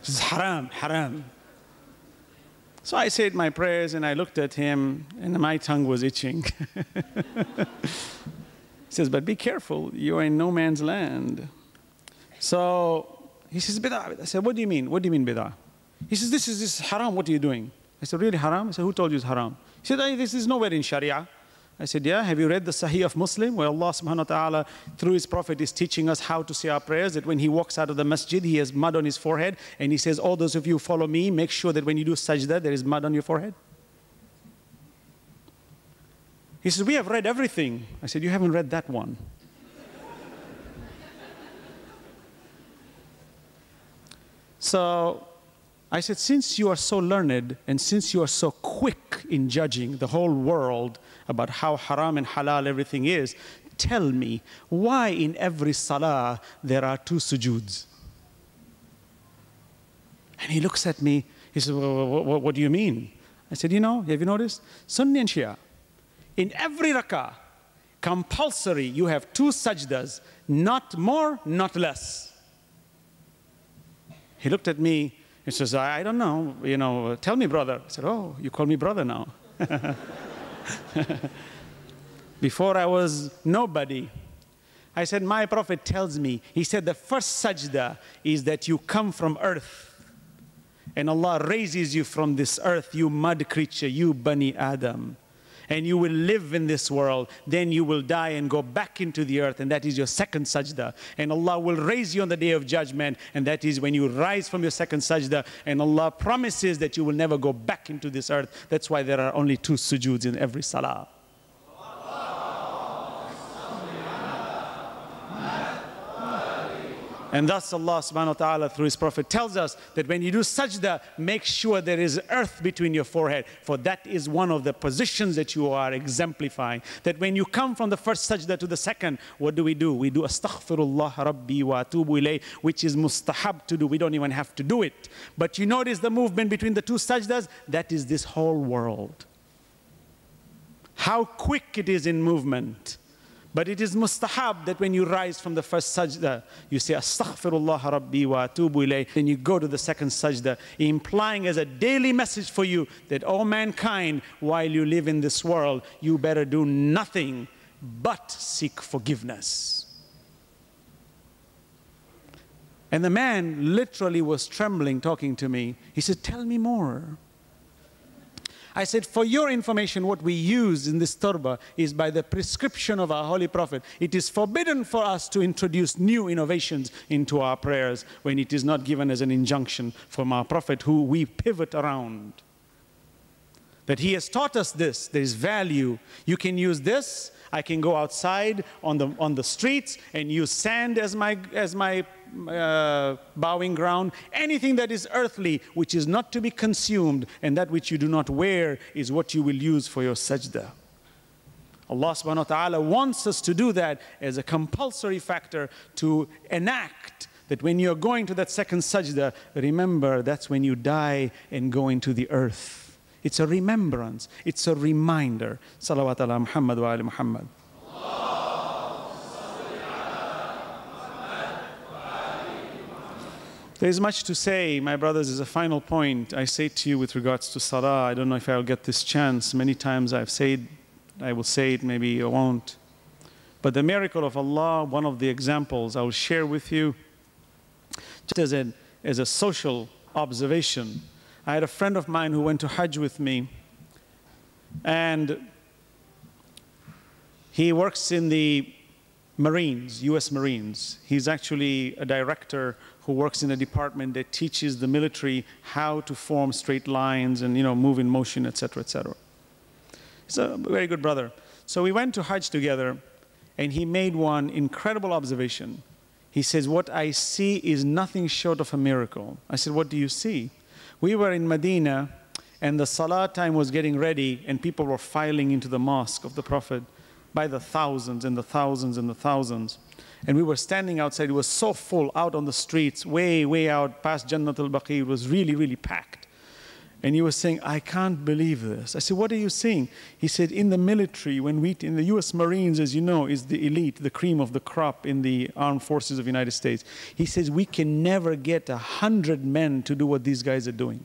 This is haram, haram. So I said my prayers, and I looked at him, and my tongue was itching. He says, but be careful. You're in no man's land. So he says, bid'ah. I said, what do you mean? What do you mean bid'ah? He says, this is haram. What are you doing? I said, really haram? I said, who told you it's haram? He said, hey, this is nowhere in Sharia. I said, yeah, have you read the Sahih of Muslim, where Allah subhanahu wa ta'ala, through his Prophet, is teaching us how to say our prayers, that when he walks out of the masjid, he has mud on his forehead, and he says, all those of you who follow me, make sure that when you do sajda, there is mud on your forehead. He says, we have read everything. I said, you haven't read that one. So I said, since you are so learned and since you are so quick in judging the whole world about how haram and halal everything is, tell me why in every salah there are 2 sujuds? And he looks at me, he says, what do you mean? I said, you know, have you noticed? Sunni and Shia, in every rak'ah, compulsory, you have 2 sajdas, not more, not less. He looked at me, he says, I don't know, you know, tell me, brother. I said, oh, you call me brother now. Before I was nobody. I said, my Prophet tells me, he said, the first sajda is that you come from earth. And Allah raises you from this earth, you mud creature, you Bani Adam. And you will live in this world, then you will die and go back into the earth, and that is your second sajda. And Allah will raise you on the day of judgment, and that is when you rise from your second sajda, and Allah promises that you will never go back into this earth. That's why there are only 2 sujuds in every salah. And thus Allah subhanahu wa ta'ala through His Prophet tells us that when you do sajda, make sure there is earth between your forehead. For that is one of the positions that you are exemplifying. That when you come from the first sajda to the second, what do? We do astaghfirullah rabbi wa atubu ilayh, which is mustahab to do. We don't even have to do it. But you notice the movement between the two sajdas, that is this whole world. How quick it is in movement. But it is mustahab that when you rise from the first sajda, you say, Astaghfirullah Rabbi wa atubu ilayh. Then you go to the second sajda, implying as a daily message for you that, all mankind, while you live in this world, you better do nothing but seek forgiveness. And the man literally was trembling, talking to me. He said, tell me more. I said, for your information, what we use in this turba is by the prescription of our Holy Prophet. It is forbidden for us to introduce new innovations into our prayers when it is not given as an injunction from our Prophet, who we pivot around. That he has taught us this. There is value. You can use this. I can go outside on the streets and use sand as my bowing ground. Anything that is earthly, which is not to be consumed, and that which you do not wear is what you will use for your sajda. Allah subhanahu wa ta'ala wants us to do that as a compulsory factor to enact that when you're going to that second sajda, remember that's when you die and go into the earth. It's a remembrance. It's a reminder. Salawat ala Muhammad wa ali Muhammad. There is much to say, my brothers. As a final point, I say to you with regards to salah, I don't know if I'll get this chance. Many times I've said, I will say it, maybe I won't. But the miracle of Allah, one of the examples I will share with you, just as a social observation. I had a friend of mine who went to Hajj with me, and he works in the Marines, US Marines. He's actually a director who works in a department that teaches the military how to form straight lines and, move in motion, etc., etc. He's a very good brother. So we went to Hajj together, and he made one incredible observation. He says, what I see is nothing short of a miracle. I said, what do you see? We were in Medina, and the salah time was getting ready, and people were filing into the mosque of the Prophet by the thousands and the thousands and the thousands. And we were standing outside. It was so full out on the streets, way, way out past Jannat al-Baqi. It was really, really packed. And he was saying, I can't believe this. I said, what are you seeing? He said, in the military, in the US Marines, as you know, is the elite, the cream of the crop in the armed forces of the United States. He says, we can never get 100 men to do what these guys are doing.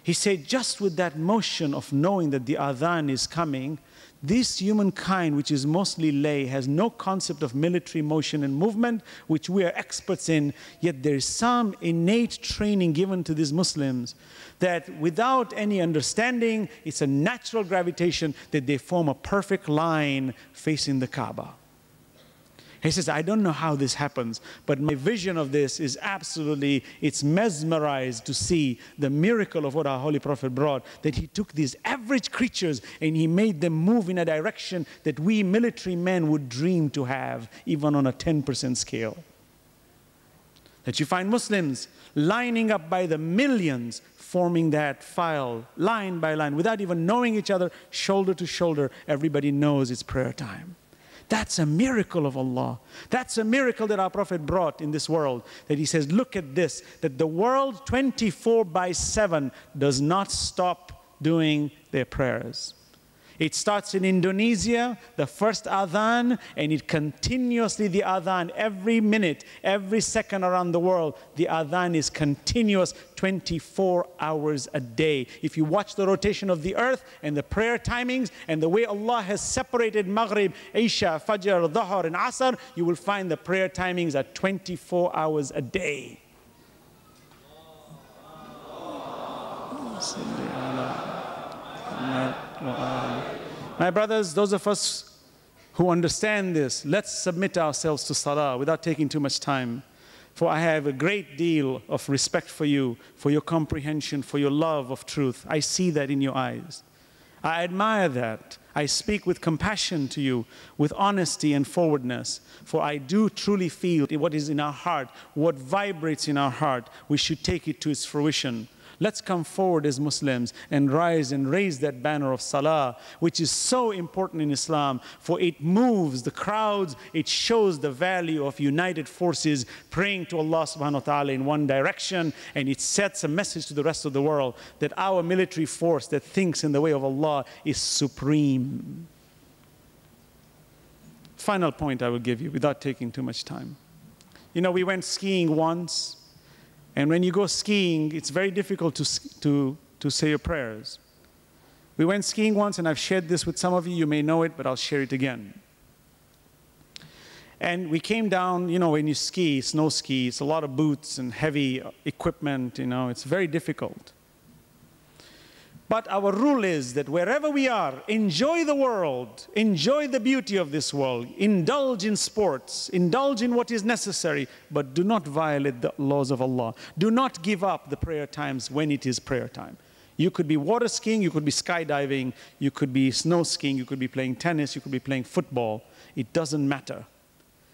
He said, just with that motion of knowing that the adhan is coming, this humankind, which is mostly lay, has no concept of military motion and movement, which we are experts in, yet there is some innate training given to these Muslims that without any understanding, it's a natural gravitation that they form a perfect line facing the Kaaba. He says, I don't know how this happens, but my vision of this is absolutely, it's mesmerized to see the miracle of what our Holy Prophet brought, that he took these average creatures and he made them move in a direction that we military men would dream to have, even on a 10% scale. That you find Muslims lining up by the millions, forming that file, line by line, without even knowing each other, shoulder to shoulder. Everybody knows it's prayer time. That's a miracle of Allah. That's a miracle that our Prophet brought in this world. That he says, look at this, that the world 24/7 does not stop doing their prayers. It starts in Indonesia, the first adhan, and it continuously, the adhan, every minute, every second around the world, the adhan is continuous 24 hours a day. If you watch the rotation of the earth and the prayer timings and the way Allah has separated Maghrib, Isha, Fajr, Dhuhr, and Asr, you will find the prayer timings are 24 hours a day. My brothers, those of us who understand this, let's submit ourselves to salah without taking too much time. For I have a great deal of respect for you, for your comprehension, for your love of truth. I see that in your eyes. I admire that. I speak with compassion to you, with honesty and forwardness, for I do truly feel what is in our heart, what vibrates in our heart, we should take it to its fruition. Let's come forward as Muslims and rise and raise that banner of Salah, which is so important in Islam, for it moves the crowds, it shows the value of united forces praying to Allah subhanahu wa ta'ala in one direction, and it sets a message to the rest of the world that our military force that thinks in the way of Allah is supreme. Final point I will give you without taking too much time. You know, we went skiing once. And when you go skiing, it's very difficult to say your prayers. We went skiing once, and I've shared this with some of you. You may know it, but I'll share it again. And we came down, you know, when you ski, snow ski, it's a lot of boots and heavy equipment, you know, it's very difficult. But our rule is that wherever we are, enjoy the world, enjoy the beauty of this world, indulge in sports, indulge in what is necessary, but do not violate the laws of Allah. Do not give up the prayer times when it is prayer time. You could be water skiing, you could be skydiving, you could be snow skiing, you could be playing tennis, you could be playing football. It doesn't matter.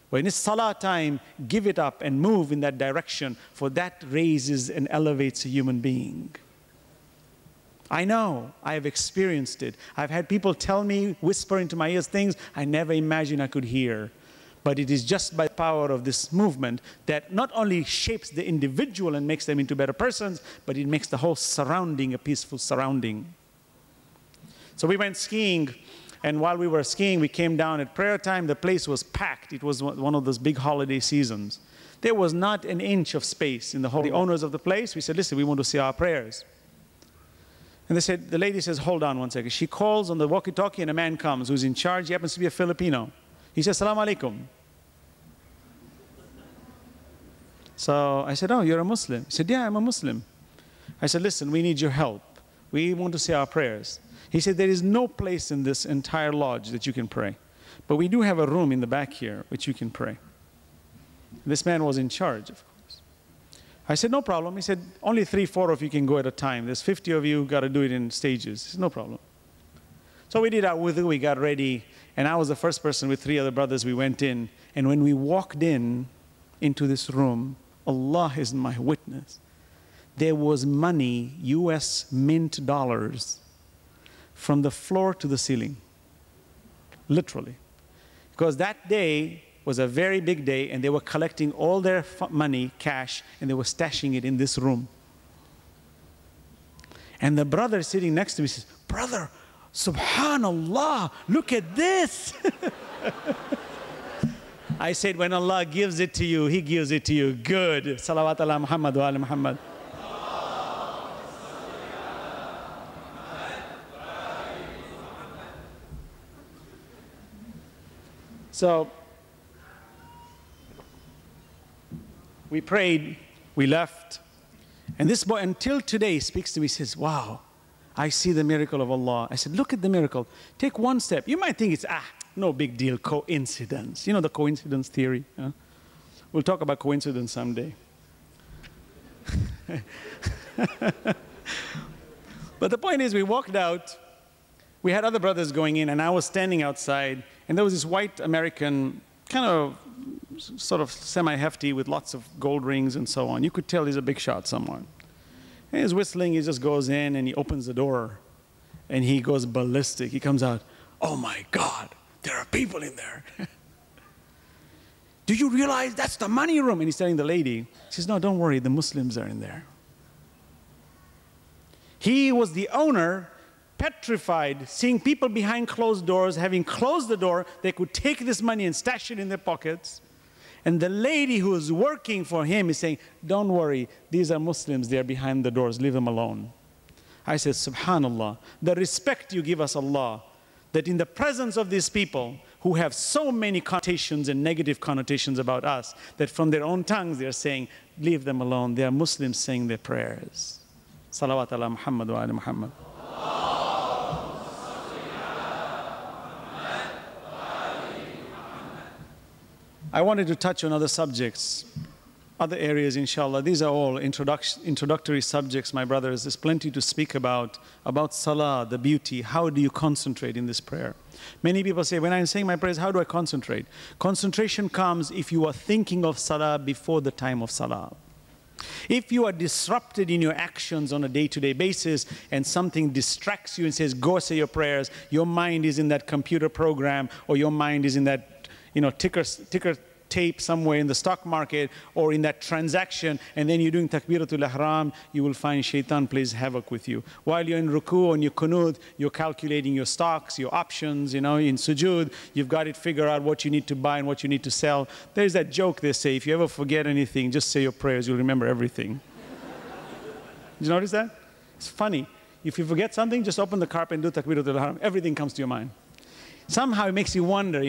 When it's Salah time, give it up and move in that direction, for that raises and elevates a human being. I know, I have experienced it. I've had people tell me, whisper into my ears things I never imagined I could hear. But it is just by the power of this movement that not only shapes the individual and makes them into better persons, but it makes the whole surrounding a peaceful surrounding. So we went skiing, and while we were skiing, we came down at prayer time. The place was packed. It was one of those big holiday seasons. There was not an inch of space in the whole. The owners of the place, we said, listen, we want to say our prayers. And they said, the lady says, hold on one second. She calls on the walkie-talkie, and a man comes who's in charge. He happens to be a Filipino. He says, Salaam alaikum. So I said, oh, you're a Muslim? He said, yeah, I'm a Muslim. I said, listen, we need your help. We want to say our prayers. He said, there is no place in this entire lodge that you can pray. But we do have a room in the back here which you can pray. This man was in charge, of course. I said, no problem. He said, only 3, 4 of you can go at a time. There's 50 of you, got to do it in stages. He said, no problem. So we did our wudu, we got ready, and I was the first person with 3 other brothers. We went in, and when we walked into this room, Allah is my witness. There was money, US mint dollars, from the floor to the ceiling, literally. Because that day was a very big day, and they were collecting all their money, cash, and they were stashing it in this room. And the brother sitting next to me says, brother, subhanallah, look at this. I said, when Allah gives it to you, He gives it to you good. Salawat ala Muhammad wa ala Muhammad. So, we prayed, we left, and this boy until today speaks to me, says, wow, I see the miracle of Allah. I said, look at the miracle. Take one step. You might think it's, no big deal, coincidence. You know the coincidence theory? Huh? We'll talk about coincidence someday. But the point is, we walked out. We had other brothers going in, and I was standing outside, and there was this white American, kind of sort of semi-hefty with lots of gold rings and so on. You could tell he's a big shot someone. And he's whistling, he just goes in and he opens the door and he goes ballistic. He comes out, oh my God, there are people in there. Do you realize that's the money room? And he's telling the lady, she says, no, don't worry, the Muslims are in there. He was the owner, petrified, seeing people behind closed doors, having closed the door, they could take this money and stash it in their pockets. And the lady who is working for him is saying, don't worry, these are Muslims, they're behind the doors, leave them alone. I said, subhanallah, the respect you give us, Allah, that in the presence of these people who have so many connotations and negative connotations about us, that from their own tongues they're saying, leave them alone, they are Muslims saying their prayers. Salawat ala Muhammad wa ala Muhammad. I wanted to touch on other subjects other areas, inshallah. These are all introductory subjects, my brothers. There's plenty to speak about salah, the beauty. How do you concentrate in this prayer? Many people say, when I'm saying my prayers, how do I concentrate? Concentration comes if you are thinking of salah before the time of salah. If you are disrupted in your actions on a day-to-day basis and something distracts you and says, go say your prayers, your mind is in that computer program, or your mind is in that ticker tape somewhere in the stock market or in that transaction, and then you're doing takbiratul ihram, you will find shaitan plays havoc with you. While you're in ruku or in your kunut, you're calculating your stocks, your options, in sujood, you've got it figured out what you need to buy and what you need to sell. There's that joke they say, if you ever forget anything, just say your prayers, you'll remember everything. Did you notice that? It's funny. If you forget something, just open the carpet and do takbiratul ihram. Everything comes to your mind. Somehow it makes you wonder,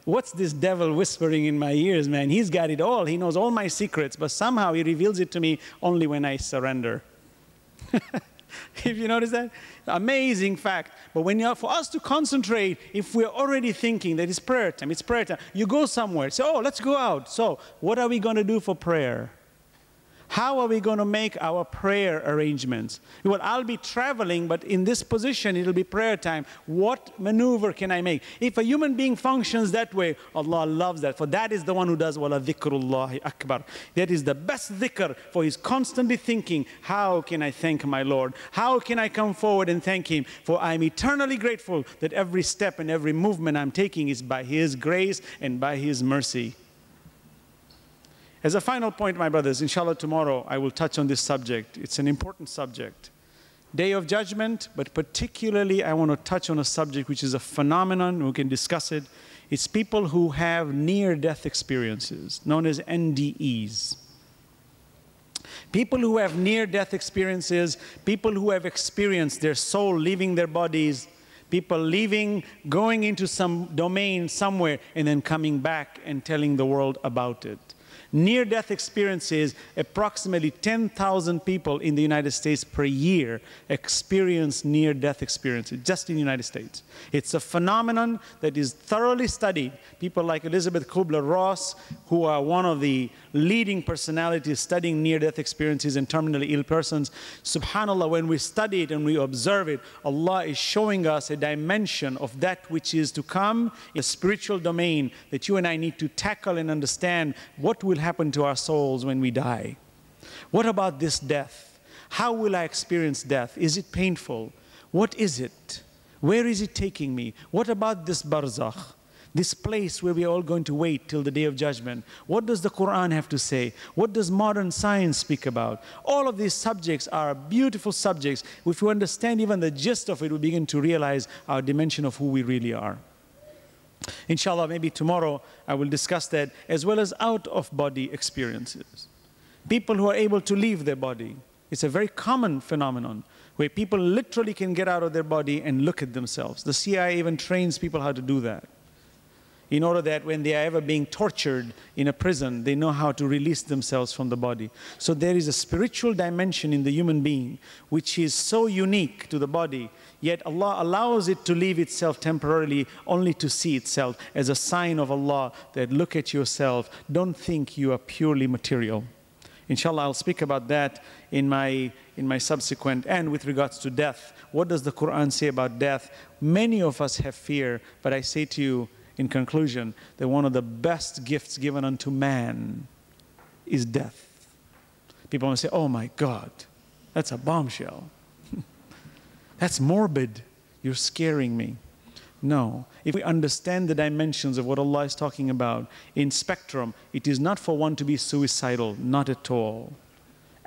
what's this devil whispering in my ears, man? He's got it all. He knows all my secrets, but somehow he reveals it to me only when I surrender. If you notice that? Amazing fact. But for us to concentrate, if we're already thinking that it's prayer time, you go somewhere, say, oh, let's go out. So what are we going to do for prayer? How are we going to make our prayer arrangements? Well, I'll be traveling, but in this position, it'll be prayer time. What maneuver can I make? If a human being functions that way, Allah loves that. For that is the one who does wala dhikrullahi akbar. That is the best dhikr, for he's constantly thinking, how can I thank my Lord? How can I come forward and thank him? For I'm eternally grateful that every step and every movement I'm taking is by his grace and by his mercy. As a final point, my brothers, inshallah tomorrow I will touch on this subject. It's an important subject. Day of Judgment, but particularly I want to touch on a subject which is a phenomenon, we can discuss it. It's people who have near-death experiences, known as NDEs. People who have near-death experiences, people who have experienced their soul leaving their bodies, people leaving, going into some domain somewhere, and then coming back and telling the world about it. Near-death experiences, approximately 10,000 people in the United States per year experience near-death experiences, just in the United States. It's a phenomenon that is thoroughly studied. People like Elizabeth Kubler-Ross, who are one of the leading personalities studying near-death experiences in terminally ill persons. SubhanAllah, when we study it and we observe it, Allah is showing us a dimension of that which is to come, a spiritual domain that you and I need to tackle and understand what will happen to our souls when we die. What about this death? How will I experience death? Is it painful? What is it? Where is it taking me? What about this barzakh? This place where we are all going to wait till the Day of Judgment. What does the Quran have to say? What does modern science speak about? All of these subjects are beautiful subjects. If we understand even the gist of it, we begin to realize our dimension of who we really are. Inshallah, maybe tomorrow I will discuss that, as well as out-of-body experiences. People who are able to leave their body. It's a very common phenomenon where people literally can get out of their body and look at themselves. The CIA even trains people how to do that, in order that when they are ever being tortured in a prison, they know how to release themselves from the body. So there is a spiritual dimension in the human being which is so unique to the body, yet Allah allows it to leave itself temporarily only to see itself as a sign of Allah that look at yourself, don't think you are purely material. Inshallah, I'll speak about that in my subsequent, and with regards to death. What does the Quran say about death? Many of us have fear, but I say to you, in conclusion, that one of the best gifts given unto man is death. People want to say, oh my God, that's a bombshell. That's morbid. You're scaring me. No. If we understand the dimensions of what Allah is talking about in spectrum, it is not for one to be suicidal, not at all.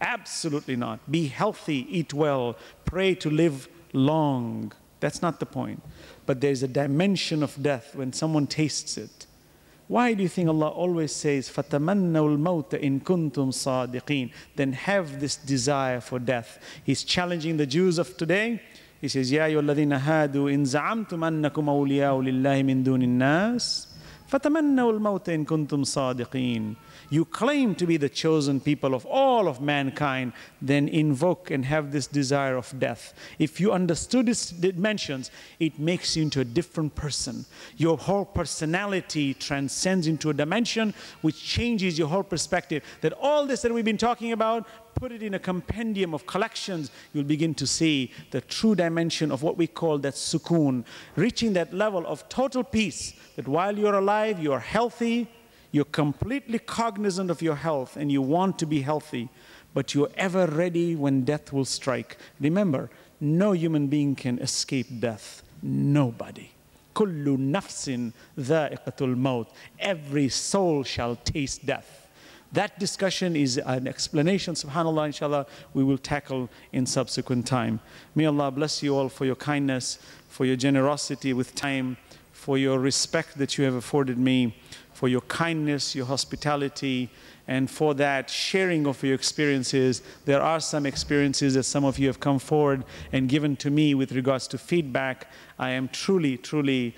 Absolutely not. Be healthy, eat well, pray to live long. That's not the point. But there's a dimension of death when someone tastes it. Why do you think Allah always says, فَتَمَنَّوُا الْمَوْتَ إِن كُنْتُمْ صَادِقِينَ? Then have this desire for death. He's challenging the Jews of today. He says, يَا أَيُّهَا الَّذِينَ هَادُوا إِن زَعَمْتُمْ أَنَّكُمْ أَوْلِيَاءُ لِلَّهِ مِن دُونِ النَّاسِ فَتَمَنَّوُا الْمَوْتَ إِن كُنتُمْ صَادِقِينَ. You claim to be the chosen people of all of mankind, then invoke and have this desire of death. If you understood its dimensions, it makes you into a different person. Your whole personality transcends into a dimension which changes your whole perspective. That all this that we've been talking about, put it in a compendium of collections, you'll begin to see the true dimension of what we call that sukoon, reaching that level of total peace, that while you're alive, you're healthy, you're completely cognizant of your health, and you want to be healthy, but you're ever ready when death will strike. Remember, no human being can escape death. Nobody. Kullu nafsin dha'iqatul maut. Every soul shall taste death. That discussion is an explanation, subhanAllah, inshallah, we will tackle in subsequent time. May Allah bless you all for your kindness, for your generosity with time, for your respect that you have afforded me, for your kindness, your hospitality, and for that sharing of your experiences. There are some experiences that some of you have come forward and given to me with regards to feedback. I am truly, truly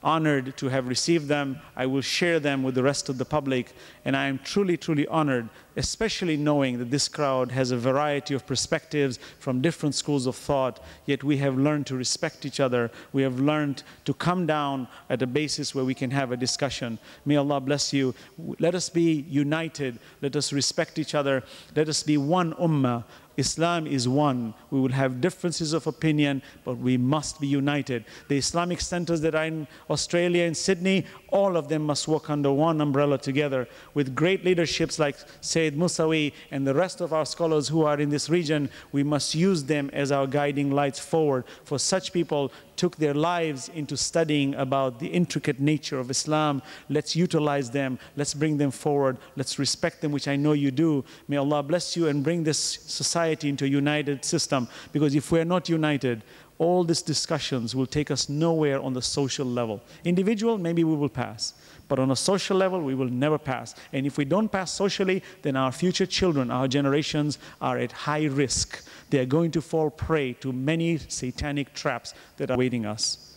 honored to have received them. I will share them with the rest of the public, and I am truly, truly honored, especially knowing that this crowd has a variety of perspectives from different schools of thought, yet we have learned to respect each other. We have learned to come down at a basis where we can have a discussion. May Allah bless you. Let us be united. Let us respect each other. Let us be one ummah. Islam is one. We will have differences of opinion, but we must be united. The Islamic centers that are in Australia and Sydney, all of them must work under one umbrella together with great leaderships like Sayyid Musawi and the rest of our scholars who are in this region. We must use them as our guiding lights forward. For such people took their lives into studying about the intricate nature of Islam. Let's utilize them. Let's bring them forward. Let's respect them, which I know you do. May Allah bless you and bring this society into a united system. Because if we're not united, all these discussions will take us nowhere on the social level. Individual, maybe we will pass. But on a social level, we will never pass. And if we don't pass socially, then our future children, our generations are at high risk. They are going to fall prey to many satanic traps that are awaiting us.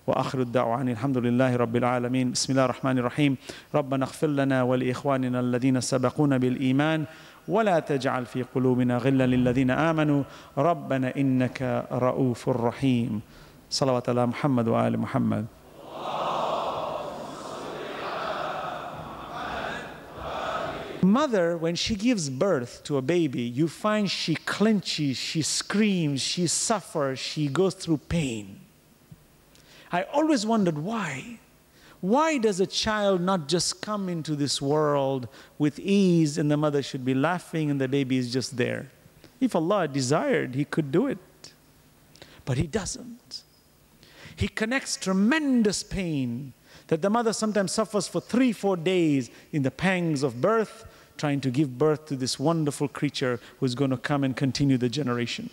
وآخر الدعوة الحمد لله رب العالمين بسم الله الرحمن الرحيم ربنا اغفر لنا ولإخواننا الذين سبقونا بالإيمان ولا تجعل في قلوبنا غلا للذين آمنوا ربنا إنك رؤوف رحيم صلوات على محمد وآل محمد. Mother, when she gives birth to a baby, you find she clenches, she screams, she suffers, she goes through pain. I always wondered why. Why does a child not just come into this world with ease and the mother should be laughing and the baby is just there? If Allah desired, He could do it. But He doesn't. He connects tremendous pain that the mother sometimes suffers for 3-4 days in the pangs of birth, trying to give birth to this wonderful creature who's going to come and continue the generation.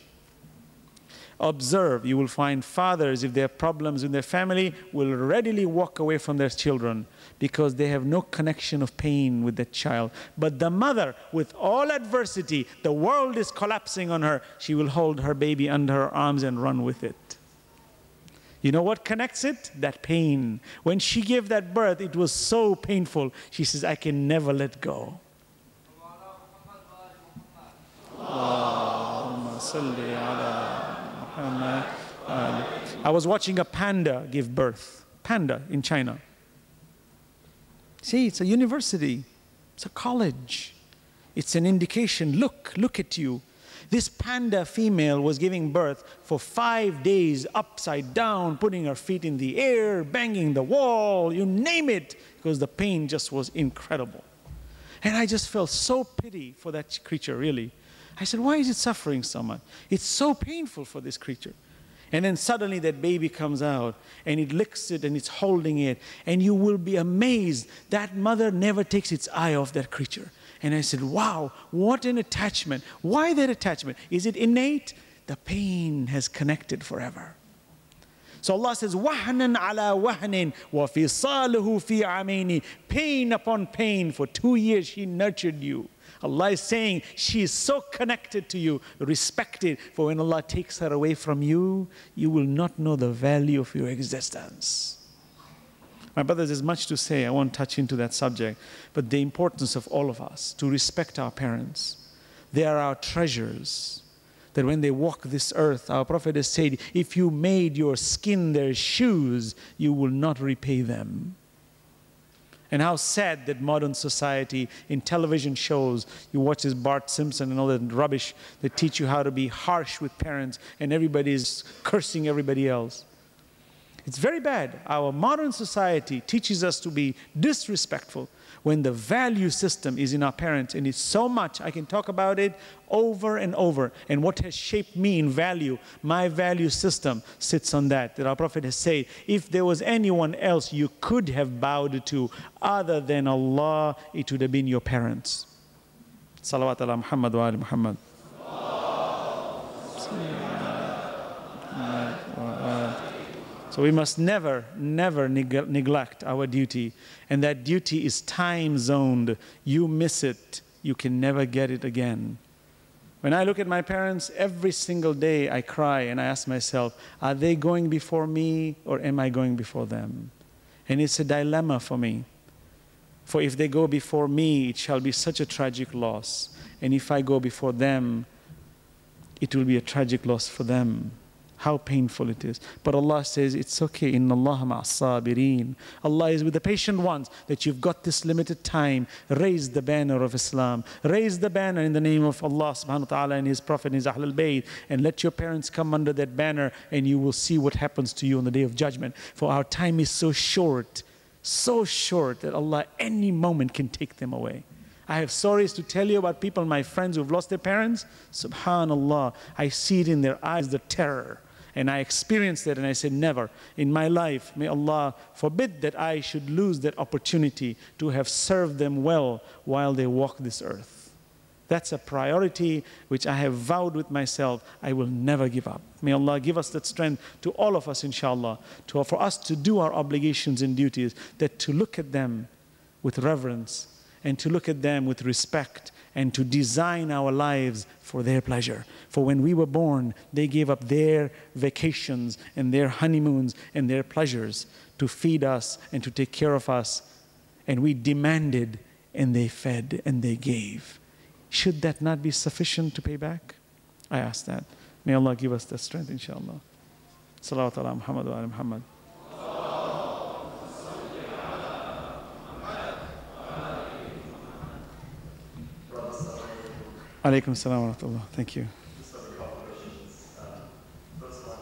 Observe, you will find fathers, if they have problems in their family, will readily walk away from their children because they have no connection of pain with that child. But the mother, with all adversity, the world is collapsing on her, she will hold her baby under her arms and run with it. You know what connects it? That pain. When she gave that birth, it was so painful. She says, I can never let go. I was watching a panda give birth. Panda in China. See, it's a university. It's a college. It's an indication. Look at you. This panda female was giving birth for 5 days, upside down, putting her feet in the air, banging the wall, you name it, because the pain just was incredible. And I just felt so pity for that creature, really. I said, why is it suffering so much? It's so painful for this creature. And then suddenly that baby comes out, and it licks it, and it's holding it, and you will be amazed. That mother never takes its eye off that creature. And I said, wow, what an attachment. Why that attachment? Is it innate? The pain has connected forever. So Allah says, وَحْنًا عَلَى وَحْنٍ وَفِصَالُهُ فِي عَمَيْنِ. Pain upon pain. For 2 years she nurtured you. Allah is saying she is so connected to you, respected. For when Allah takes her away from you, you will not know the value of your existence. My brothers, there's much to say. I won't touch into that subject. But the importance of all of us to respect our parents. They are our treasures. That when they walk this earth, our Prophet has said, if you made your skin their shoes, you will not repay them. And how sad that modern society in television shows, you watch this Bart Simpson and all that rubbish that teach you how to be harsh with parents and everybody is cursing everybody else. It's very bad. Our modern society teaches us to be disrespectful when the value system is in our parents, and it's so much, I can talk about it over and over. And what has shaped me in value, my value system sits on that our Prophet has said, if there was anyone else you could have bowed to other than Allah, it would have been your parents. Salawat ala Muhammad wa ali Muhammad. So we must never, never neglect our duty. And that duty is time zoned. You miss it, you can never get it again. When I look at my parents, every single day I cry and I ask myself, are they going before me or am I going before them? And it's a dilemma for me. For if they go before me, it shall be such a tragic loss. And if I go before them, it will be a tragic loss for them. How painful it is. But Allah says, it's okay. Inna Allah ma'as sabirin. Allah is with the patient ones, that you've got this limited time. Raise the banner of Islam. Raise the banner in the name of Allah subhanahu wa ta'ala and His Prophet and His Ahlul Bayt. And let your parents come under that banner and you will see what happens to you on the Day of Judgment. For our time is so short that Allah any moment can take them away. I have stories to tell you about people, my friends who've lost their parents. Subhanallah, I see it in their eyes, the terror. And I experienced that and I said, never in my life, may Allah forbid that I should lose that opportunity to have served them well while they walk this earth. That's a priority which I have vowed with myself, I will never give up. May Allah give us that strength to all of us, inshallah, for us to do our obligations and duties, that to look at them with reverence and to look at them with respect and to design our lives for their pleasure. For when we were born, they gave up their vacations and their honeymoons and their pleasures to feed us and to take care of us. And we demanded and they fed and they gave. Should that not be sufficient to pay back? I ask that. May Allah give us that strength, inshallah. Salawat ala Muhammad wa ala Muhammad. Alaikum salam wa rahmatullah. Thank you. Just have a couple of questions. First one,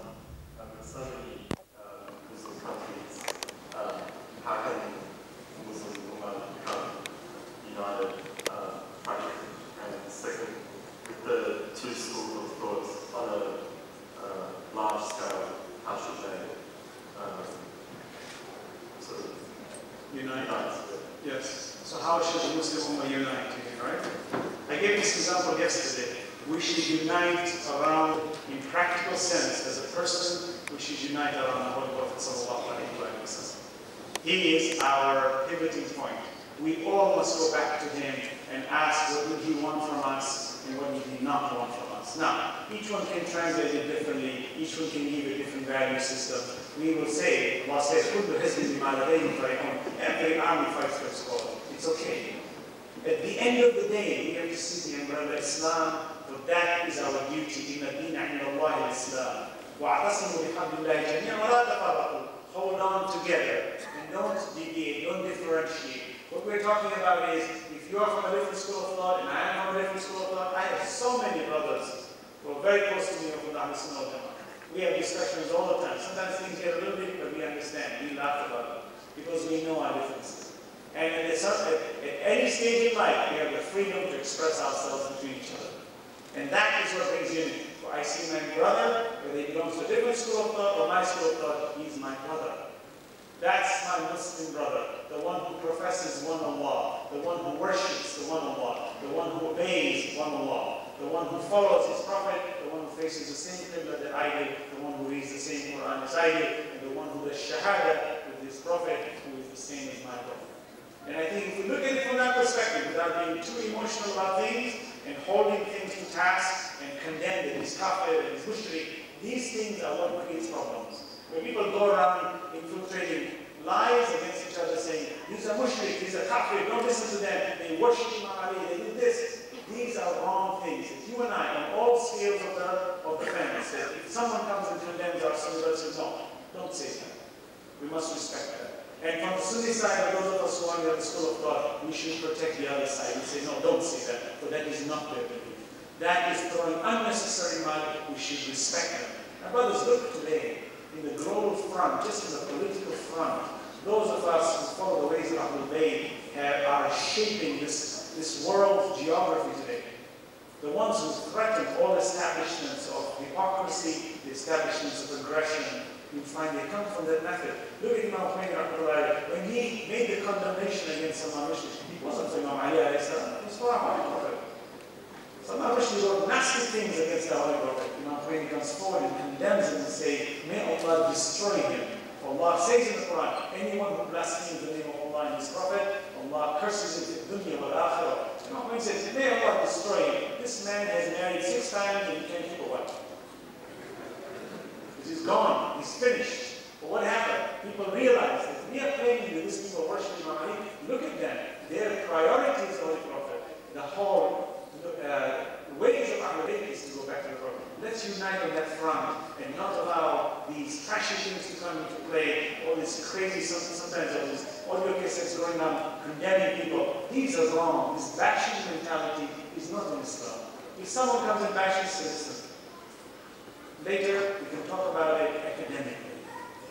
in so many Muslim countries, how can Muslim Ummah become united, practically? And second, with the two schools of thought on a large scale, how should they sort of unite? Yes. So how should the Muslim Ummah unite? Right? I gave this example yesterday. We should unite around, in practical sense, as a person, we should unite around the Holy Prophet sallallahu alaihi wasallam. He is our pivoting point. We all must go back to him and ask what did he want from us and what did he not want from us. Now, each one can translate it differently. Each one can give a different value system. We will say, Allah says, every army fights for its cause. It's okay. At the end of the day, we have to see the umbrella Islam, for that is our duty. Hold on together and don't deviate, don't differentiate. What we're talking about is, if you are from a different school of thought and I am from a different school of thought, I have so many brothers who are very close to me from the Ahlul Sunnah. We have discussions all the time. Sometimes things get a little bit, but we understand. We laugh about it because we know our differences. And at any stage in life, we have the freedom to express ourselves between each other. And that is what brings unity. For I see my brother, whether he belongs to a different school of thought or my school of thought, he's my brother. That's my Muslim brother, the one who professes one Allah, the one who worships the one Allah, the one who obeys one Allah, the one who follows his Prophet, the one who faces the same qibla that I did, the one who reads the same Quran as I did, and the one who does shahada with his Prophet, who is the same as my Prophet. And I think if we look at it from that perspective, without being too emotional about things and holding things to task and condemn that he's kafir and he's mushrik, these things are what creates problems. When people go around infiltrating lies against each other, saying, these are mushrik, these are kafir, don't listen to them, they worship Imam Ali, they did this. These are wrong things. If you and I, on all scales of the fence, if someone comes and condemns our Sunni, no, don't say that. We must respect that. And from the Sunni side, those of us who are in the school of thought, we should protect the other side and say, no, don't say that, for that is not their belief. That is throwing unnecessary mud. We should respect them. Now, brothers, look today, in the global front, just in the political front, those of us who follow the ways of Ahlul Bayt are shaping this world geography today. The ones who threaten all establishments of hypocrisy, the establishments of aggression, you find they come from that method. Look at Imam Khomeini, when he made the condemnation against Salman Rushdie, he wasn't for Imam Ali, it was for our Holy Prophet. Salman Rushdie wrote nasty things against the Holy Prophet. Imam Khomeini comes forward and condemns him and says, may Allah destroy him. Allah says in the Quran, anyone who blasphemes the name of Allah and His Prophet, Allah curses him in dunya wal akhirah. Imam Khomeini says, may Allah destroy him. This man has married 6 times and he can't keep a wife. He's gone, he's finished. But what happened? People realized that we are claiming that these people worship Imam Ali. Look at them. Their priority is the Holy Prophet. The whole ways of Ahlul Bayt is to go back to the Prophet. Let's unite on that front and not allow these trashy things to come into play, all this crazy, sometimes all these audio cassettes going on, condemning people. These are wrong. This bashing mentality is not in Islam. If someone comes and bashes, say, listen, later we can talk about it academically.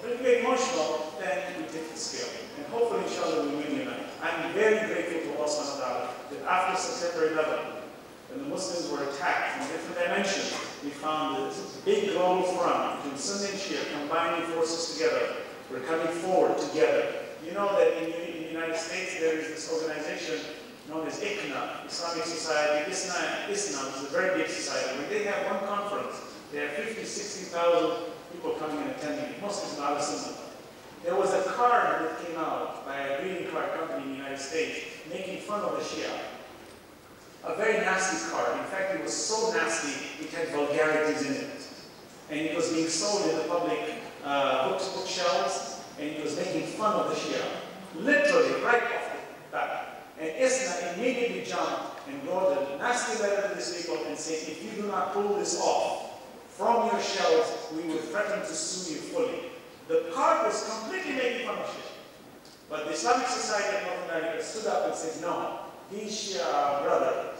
But if we get emotional, then we take the scale. And hopefully, inshallah, we will unite. I'm very grateful to Allah subhanahu wa ta'ala that after September 11, when the Muslims were attacked from different dimensions, we found this big global front between Sunni and Shia combining forces together. We're coming forward together. You know that in the United States there is this organization known as ICNA, Islamic Society. ISNA is a very big society. When they have one conference, there are 50,000, 60,000 people coming and attending, Muslims and Al-Sunnah. There was a card that came out by a greeting card company in the United States making fun of the Shia. A very nasty card. In fact, it was so nasty, it had vulgarities in it. And it was being sold in the public bookshelves, and it was making fun of the Shia. Literally, right off the bat. And ISNA immediately jumped and wrote a nasty letter to these people and said, if you do not pull this off from your shelves, we will threaten to sue you fully. The card was completely making fun of Shia. But the Islamic Society of North America stood up and said, no, these Shia are brothers.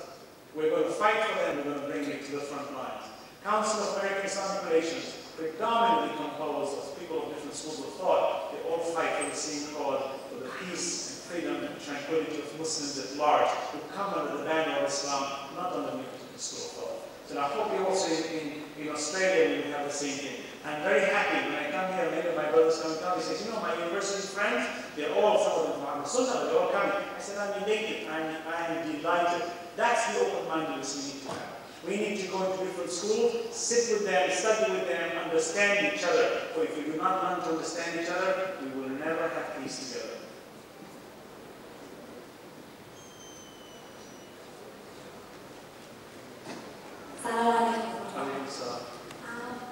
We're going to fight for them, we're going to bring it to the front lines. Council of American Islamic Relations, predominantly composed of people of different schools of thought, they all fight for the same cause, for the peace and freedom and tranquility of Muslims at large, who come under the banner of Islam, not under the school of thought. So I hope you also in Australia will have the same thing. I'm very happy when I come here, many of my brothers come and tell me, say, you know, my university friends, they're all, some of them are Sunnah, they're all coming. I said, I'm elated, I'm delighted. That's the open-mindedness we need to have. We need to go into different schools, sit with them, study with them, understand each other. For if we do not learn to understand each other, we will never have peace together.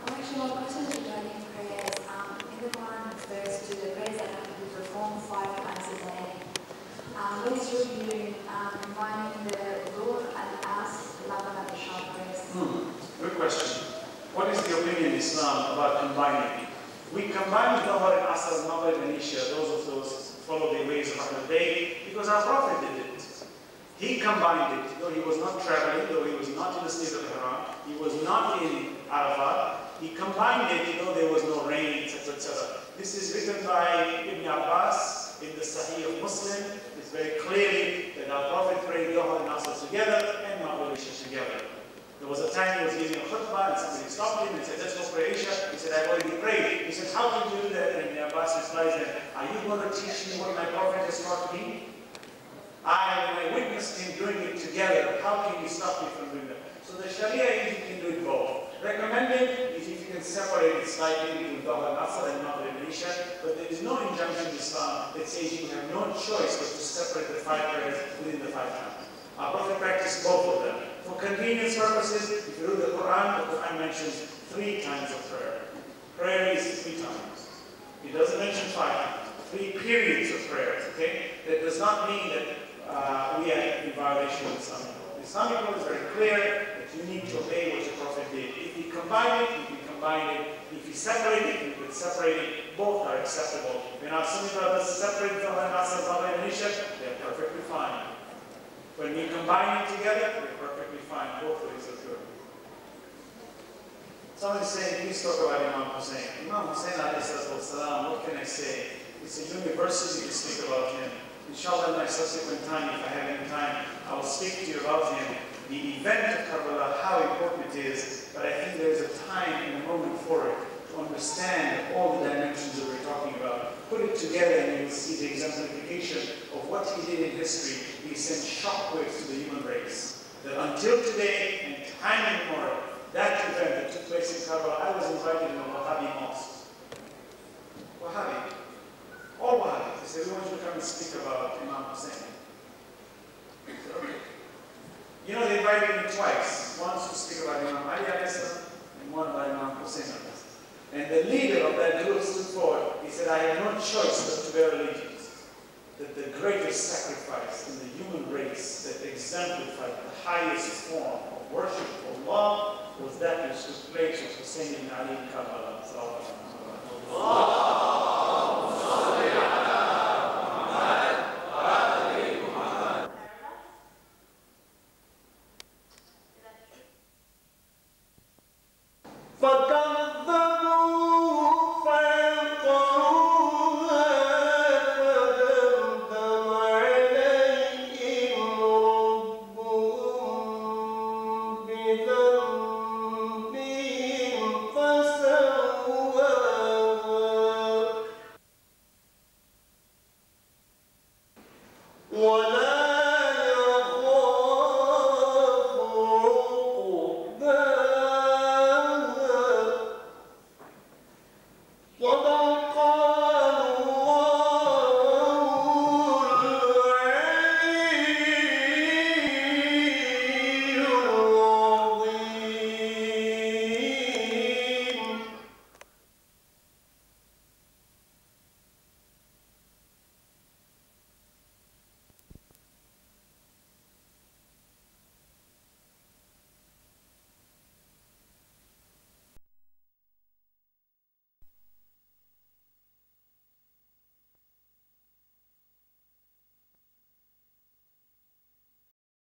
Actually, my question is regarding prayers. In the Quran, it refers to the prayers that have to be performed 5 times a day. What is your view combining the Dhuhr and Asr, Maghrib and Isha prayers? Good question. What is the opinion in Islam about combining? We combine Dhuhr and Asr, Maghrib and Isha, those of those follow the ways of Ahlul Bayt, because our Prophet did it. He combined it, though he was not traveling, though he was not in the state of Haram, he was not in Arafat. He combined it, though there was no rain, etc., etc. This is written by Ibn Abbas in the Sahih of Muslim. It's very clearly that our Prophet prayed Dhuhr and Asr together and Maghrib and Isha together. There was a time he was giving a khutbah and somebody stopped him and said, let's go pray Isha. He said, I've already prayed. He said, how can you do that? And Ibn Abbas replies that, are you going to teach me what my Prophet has taught me? When I witnessed him doing it together, how can you stop me from doing that? So the Sharia is you can do it both. Recommended is if you can separate it slightly between Dhuhr and Asr and Maghrib and Isha, but there is no injunction in Islam that says you have no choice but to separate the 5 prayers within the 5 times. Our Prophet practiced both of them. For convenience purposes, if you read the Quran mentions 3 times of prayer. Prayer is 3 times. It doesn't mention 5 times. 3 periods of prayers, okay? That does not mean that we are in violation of the Islamic law. The Islamic law is very clear that you need to obey what your Prophet did. If you combine it, you can combine it. If you separate it, you can separate it. Both are acceptable. When our Sunni brothers separate from our Nasr, Zahra, and Isha, they are perfectly fine. When we combine it together, we're perfectly fine. Both ways are good. Someone is saying, please talk about Imam Hussein. Imam Hussein, what can I say? It's a university to speak about him. Inshallah, in my subsequent time, if I have any time, I will speak to you about him. The event of Karbala, how important it is, but I think there's a time and a moment for it to understand all the dimensions that we're talking about. Put it together and you will see the exemplification of what he did in history. He sent shockwaves to the human race. That until today, and time immemorial, that event that took place in Karbala, I was invited in a Wahhabi mosque. Wahhabi. All Wahhabis. They said, we want you to come and speak about Imam Hussein. I said, okay. You know, they invited me twice. Once to speak about Imam Ali and one about Imam Hussein. And the leader of that group stood forward. He said, I have no choice but to bear allegiance. That the greatest sacrifice in the human race that exemplified the highest form of worship of Allah was that which took place with Hussein ibn Ali in Karbala.